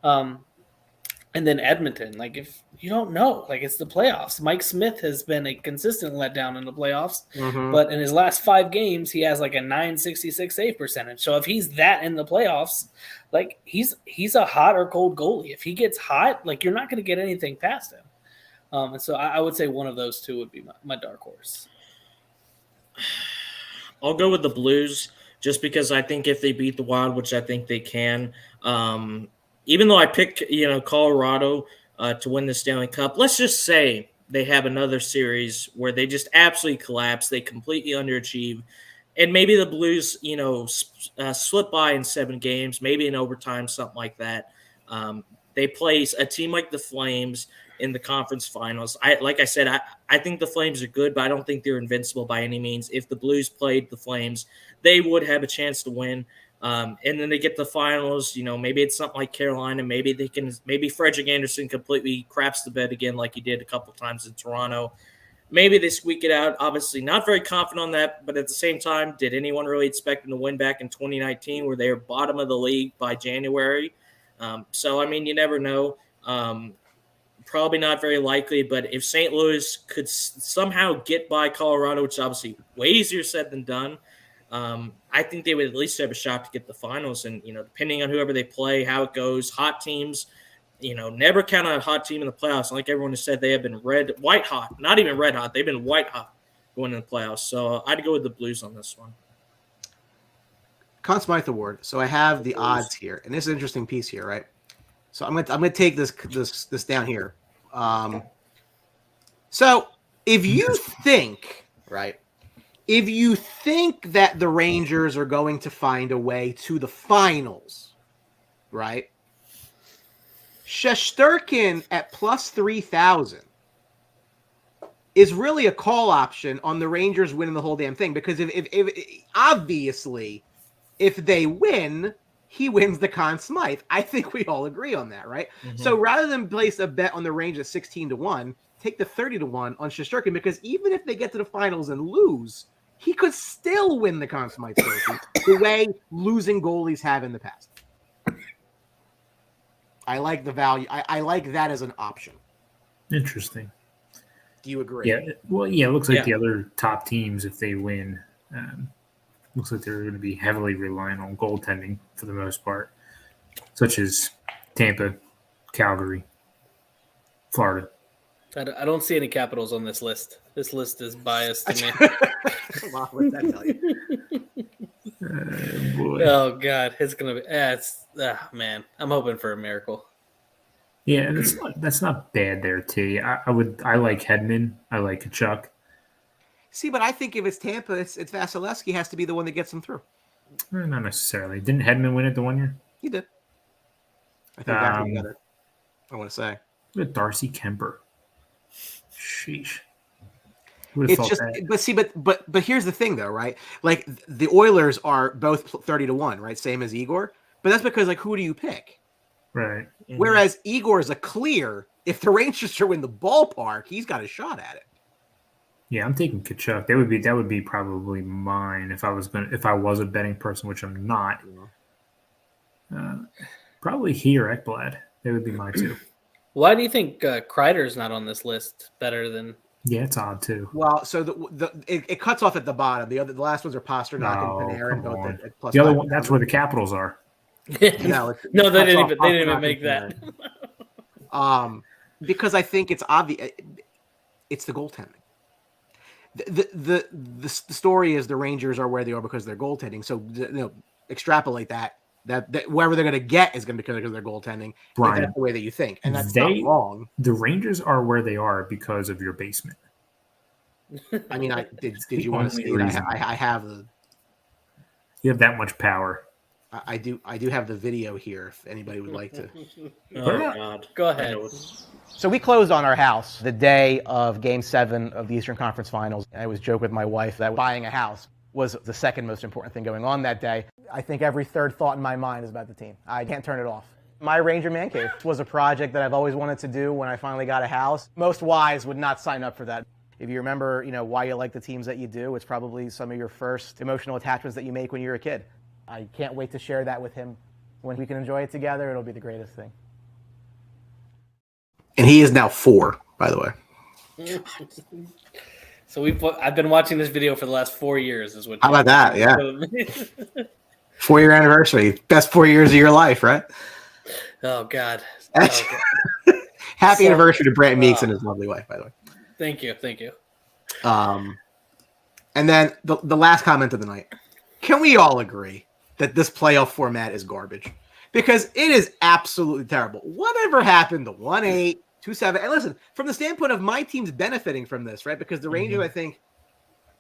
And then Edmonton, like if you don't know, like it's the playoffs. Mike Smith has been a consistent letdown in the playoffs, but in his last 5 games, he has like a .966 save percentage. So if he's that in the playoffs, like he's a hot or cold goalie. If he gets hot, like you're not going to get anything past him. And so I would say one of those two would be my dark horse. I'll go with the Blues just because I think if they beat the Wild, which I think they can, even though I picked, Colorado to win the Stanley Cup, let's just say they have another series where they just absolutely collapse, they completely underachieve, and maybe the Blues, slip by in 7 games, maybe in overtime, something like that. They play a team like the Flames in the conference finals. Like I said, I think the Flames are good, but I don't think they're invincible by any means. If the Blues played the Flames, they would have a chance to win. And then they get the finals, maybe it's something like Carolina. Maybe Frederick Anderson completely craps the bed again like he did a couple times in Toronto. Maybe they squeak it out. Obviously, not very confident on that. But at the same time, did anyone really expect them to win back in 2019 where they were bottom of the league by January? So, you never know. Probably not very likely. But if St. Louis could somehow get by Colorado, which is obviously way easier said than done, I think they would at least have a shot to get the finals. And, depending on whoever they play, how it goes, hot teams, never count on a hot team in the playoffs. Like everyone has said, they have been white hot, not even red hot. They've been white hot going in the playoffs. So I'd go with the Blues on this one. Conn Smythe Award. So I have the odds here, and this is an interesting piece here, right? So I'm gonna take this down here. So if you think, right, if you think that the Rangers are going to find a way to the finals, right? Shesterkin at plus 3,000 is really a call option on the Rangers winning the whole damn thing, because if obviously if they win, he wins the Conn Smythe. I think we all agree on that, right? Mm-hmm. So rather than place a bet on the Rangers 16-1, take the 30-1 on Shesterkin, because even if they get to the finals and lose, he could still win the Conn Smythe trophy the way losing goalies have in the past. I like the value. I like that as an option. Interesting. Do you agree? Yeah. Well, yeah. It looks like the other top teams, if they win, looks like they're going to be heavily reliant on goaltending for the most part, such as Tampa, Calgary, Florida. I don't see any Capitals on this list. This list is biased to me. Wow, what's that tell you? Oh God, it's gonna be. Man, I'm hoping for a miracle. Yeah, that's not bad there too. I like Hedman. I like Kachuk. See, but I think if it's Tampa, it's Vasilevsky has to be the one that gets them through. Not necessarily. Didn't Hedman win it the one year? He did. I think that got it. I want to say. With Darcy Kemper. Sheesh. It's just, that? but here's the thing though, right? Like the Oilers are both 30-1, right? Same as Igor, but that's because like who do you pick? Right. Mm-hmm. Whereas Igor is a clear. If the Rangers are in the ballpark, he's got a shot at it. Yeah, I'm taking Kachuk. That would be probably mine if I was a betting person, which I'm not. Probably he or Ekblad. They would be my two. Why do you think Kreider's not on this list better than? Yeah, it's odd too. Well, so it cuts off at the bottom. The last ones are Pasternak and Panarin, both at plus. The other one, that's where the Capitals are. No, they didn't even make that. Because I think it's obvious. It's the goaltending. The story is the Rangers are where they are because of their goaltending. So extrapolate that wherever they're going to get is going to be because of their goaltending. Brian, that's the way that you think, and that's not wrong. The Rangers are where they are because of your basement. I mean, did you want to see it? I have the. You have that much power. I do have the video here if anybody would like to. Oh God, Go ahead. So we closed on our house the day of Game 7 of the Eastern Conference Finals. I always joke with my wife that buying a house was the second most important thing going on that day. I think every third thought in my mind is about the team. I can't turn it off. My Ranger Man Cave was a project that I've always wanted to do when I finally got a house. Most wives would not sign up for that. If you remember, why you like the teams that you do, it's probably some of your first emotional attachments that you make when you're a kid. I can't wait to share that with him. When we can enjoy it together, it'll be the greatest thing. And he is now 4, by the way. So I've been watching this video for the last 4 years. Is what? How about that? Yeah. 4-year anniversary. Best 4 years of your life, right? Oh God. Happy anniversary to Brant Meeks and his lovely wife, by the way. Thank you. And then the last comment of the night. Can we all agree that this playoff format is garbage? Because it is absolutely terrible. Whatever happened to 1-8, 2-7? And listen, from the standpoint of my team's benefiting from this, right? Because the Rangers,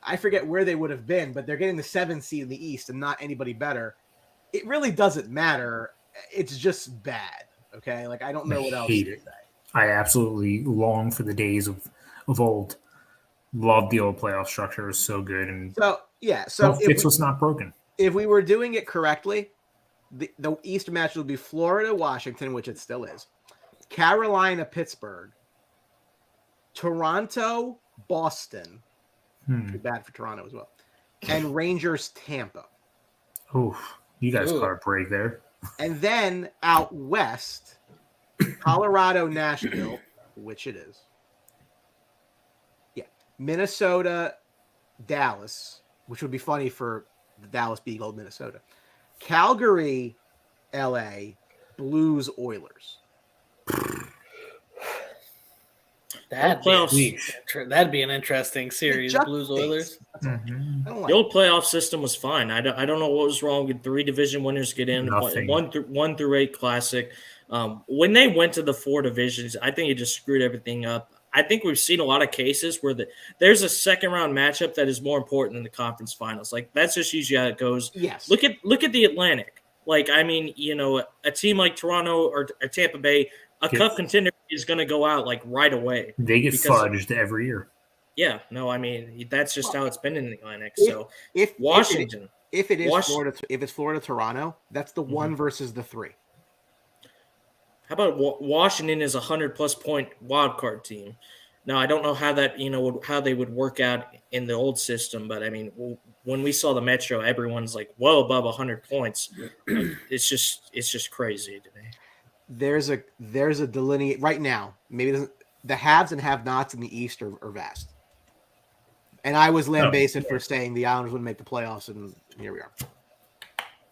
I forget where they would have been, but they're getting the 7th seed in the East and not anybody better. It really doesn't matter. It's just bad. Okay, I don't know what else to say. I absolutely long for the days of old. Love the old playoff structure. It was so good. And so it's what's not broken. If we were doing it correctly, the East match would be Florida, Washington, which it still is, Carolina, Pittsburgh, Toronto, Boston. Too bad for Toronto as well, and Rangers, Tampa. Oh, you guys caught a break there. And then out west, Colorado, Nashville, which it is. Yeah. Minnesota, Dallas, which would be funny for the Dallas Beagle, Minnesota. Calgary, LA, Blues, Oilers. That'd be an interesting series, Blues Oilers. The old playoff system was fine. I don't know what was wrong with 3 division winners get in, 1 through 8 classic. When they went to the 4 divisions, I think it just screwed everything up. I think we've seen a lot of cases where there's a second round matchup that is more important than the conference finals. That's just usually how it goes. Yes. Look at the Atlantic. A team like Toronto or Tampa Bay, cup contender is going to go out right away. They get fudged every year. Yeah, no, that's just how it's been in the Atlantic. So if Washington, if it's Florida, Toronto, that's the 1 versus the 3. How about Washington is a 100+ point wild card team? Now I don't know how that how they would work out in the old system, but when we saw the Metro, everyone's well above 100 points. It's just crazy to me. There's a delineate right now. Maybe the haves and have-nots in the East are vast. And I was lambasted for saying the Islanders wouldn't make the playoffs, and here we are.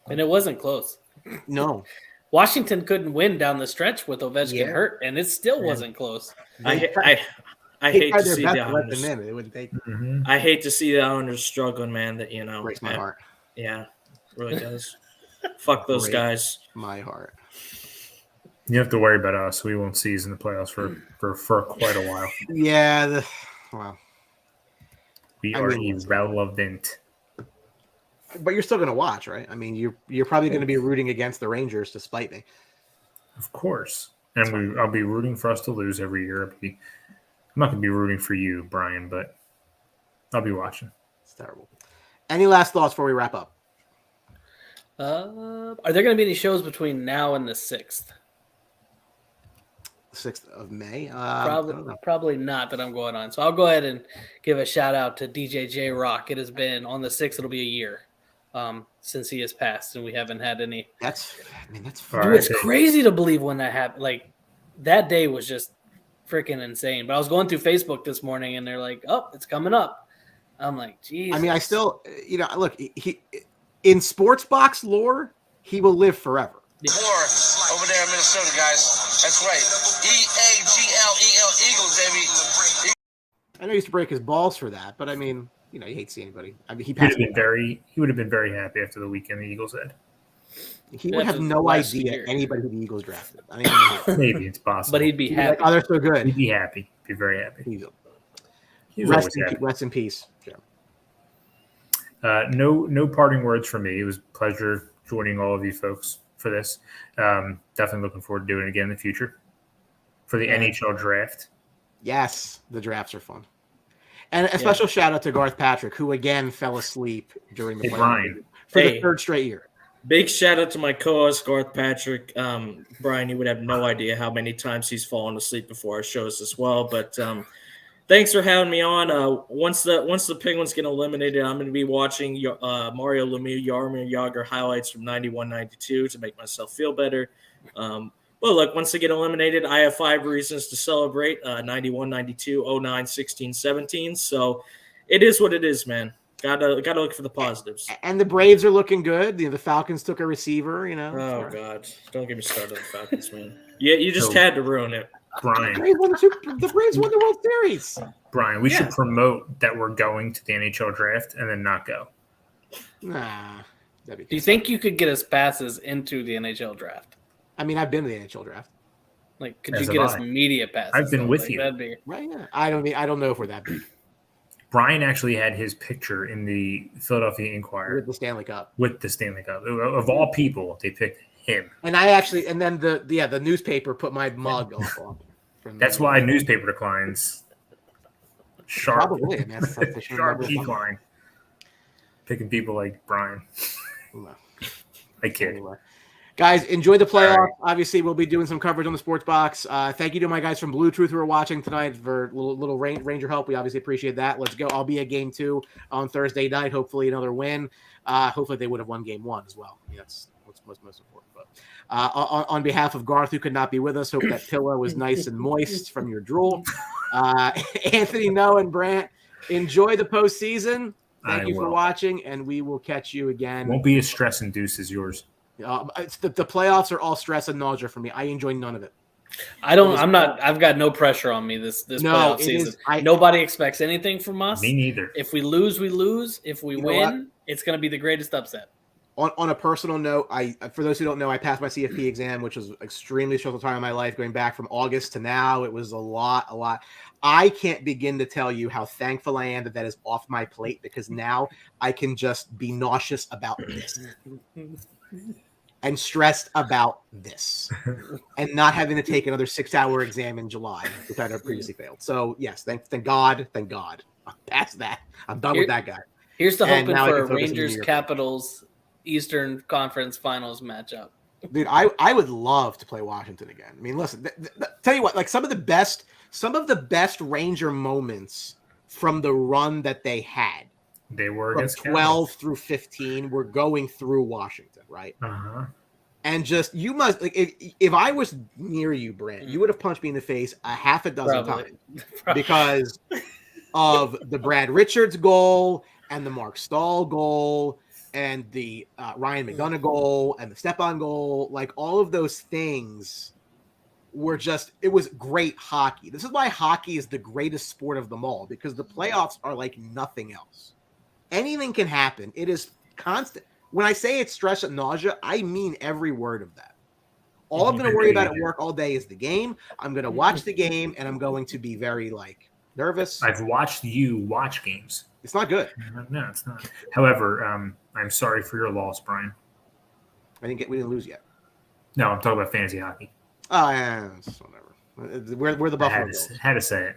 And it wasn't close. No. Washington couldn't win down the stretch with Ovechkin hurt, and it still wasn't close. I hate to see the Islanders. I hate to see the Islanders struggling, man. That breaks my heart. Yeah, really does. Fuck those guys. My heart. You have to worry about us. We won't see us in the playoffs for quite a while. Yeah. We are irrelevant. But you're still going to watch, right? You're probably going to be rooting against the Rangers to spite me. Of course. And I'll be rooting for us to lose every year. I'm not going to be rooting for you, Brian, but I'll be watching. It's terrible. Any last thoughts before we wrap up? Are there going to be any shows between now and the 6th? 6th of May? Probably not that I'm going on. So I'll go ahead and give a shout out to DJ J Rock. It has been on the 6th. It'll be a year since he has passed, and we haven't had any. That's fun. It's crazy to believe when that happened. That day was just freaking insane. But I was going through Facebook this morning, and they're like, "Oh, it's coming up." I'm like, "Geez." I still, look, he in sports box lore, he will live forever. War over there in Minnesota, guys. That's right. EAGLEL Eagles, baby. I know he used to break his balls for that, but you hate to see anybody. He would have been very happy after the weekend the Eagles had. He would have no idea anybody who the Eagles drafted. Maybe it's possible, but he'd be happy. Oh, they're so good. He'd be happy. Be very happy. Rest in peace. Yeah. No parting words from me. It was a pleasure joining all of you folks for this. Definitely looking forward to doing it again in the future for the NHL draft. Yes, the drafts are fun. And a special shout out to Garth Patrick, who again fell asleep during the Brian. for the third straight year. Big shout out to my co-host Garth Patrick. Brian, you would have no idea how many times he's fallen asleep before our shows as well. But thanks for having me on. Once the Penguins get eliminated, I'm going to be watching Mario Lemieux, Jaromir Jagr highlights from 91-92 to make myself feel better. Well, look, once they get eliminated, I have 5 reasons to celebrate, 91, 92, 09, 16, 17. So it is what it is, man. Gotta look for the positives. And the Braves are looking good. The Falcons took a receiver, Oh, God. Don't get me started on the Falcons, man. Yeah, you just had to ruin it. Brian. The Braves won the World Series. Brian, we should promote that we're going to the NHL draft and then not go. Nah. Do you think you could get us passes into the NHL draft? I mean, I've been to the NHL draft. Like, could you get us media passes? I've been with you. That'd be... Right? Yeah. I don't know if we're that big. Brian actually had his picture in the Philadelphia Inquirer With the Stanley Cup. Of all people, they picked him. And then the newspaper put my mug on. That's why newspaper declines. Sharp. Probably, man. Sharp decline. Picking people like Brian. I kid. Anyway. Guys, enjoy the playoff. Right. Obviously, we'll be doing some coverage on the Sports Box. Thank you to my guys from Blue Truth who are watching tonight for little Ranger help. We obviously appreciate that. Let's go. I'll be at Game 2 on Thursday night. Hopefully, another win. Hopefully, they would have won Game 1 as well. That's what's most important. But on behalf of Garth, who could not be with us, hope that pillow was nice and moist from your drool. Anthony, Noah, and Brant, enjoy the postseason. Thank you for watching, and we will catch you again. Won't be as stress-induced as yours. It's the playoffs are all stress and nausea for me. I enjoy none of it. I've got no pressure on me this playoff season. Nobody expects anything from us. Me neither. If we lose, we lose. If we win, it's going to be the greatest upset. On a personal note, for those who don't know, I passed my CFP exam, which was extremely stressful time in my life, going back from August to now. It was a lot. I can't begin to tell you how thankful I am that is off my plate, because now I can just be nauseous about this. And stressed about this, and not having to take another 6-hour exam in July, which I had previously failed. So yes, thank God. I'm past that. I'm done with that guy. Here's to hoping for Rangers Capitals Eastern Conference Finals matchup. Dude, I would love to play Washington again. I mean, listen, tell you what, like some of the best Ranger moments from the run that they had. They were from against 12 through 15. We're going through Washington, right? And just you must like if I was near you, Brent, you would have punched me in the face a half a dozen times because of the Brad Richards goal and the Mark Stahl goal and the Ryan McDonough goal and the Stepan goal. Like all of those things were it was great hockey. This is why hockey is the greatest sport of them all, because the playoffs are like nothing else. Anything can happen. It is constant. When I say it's stress and nausea, I mean every word of that. All I'm going to worry about at work all day is the game. I'm going to watch the game, and I'm going to be very, nervous. I've watched you watch games. It's not good. No, it's not. However, I'm sorry for your loss, Brian. We didn't lose yet. No, I'm talking about fantasy hockey. Oh, yeah, whatever. We're the Buffalo Bills. Had to say it.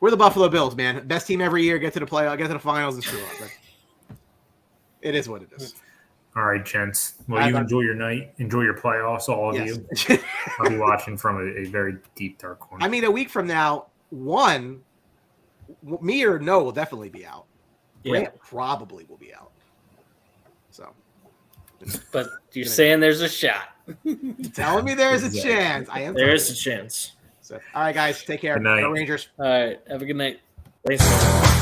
We're the Buffalo Bills, man. Best team every year. Get to the playoff, get to the finals, and screw up. It is what it is. All right, gents. Well, you enjoy your night. Enjoy your playoffs, all of you. I'll be watching from a very deep, dark corner. I mean, a week from now, me or Noah will definitely be out. Yeah. Brant probably will be out. So. But you're saying there's a shot. Telling me there's a chance. I am. There is a chance. So, all right, guys. Take care. Good night. Go Rangers. All right. Have a good night. Thanks.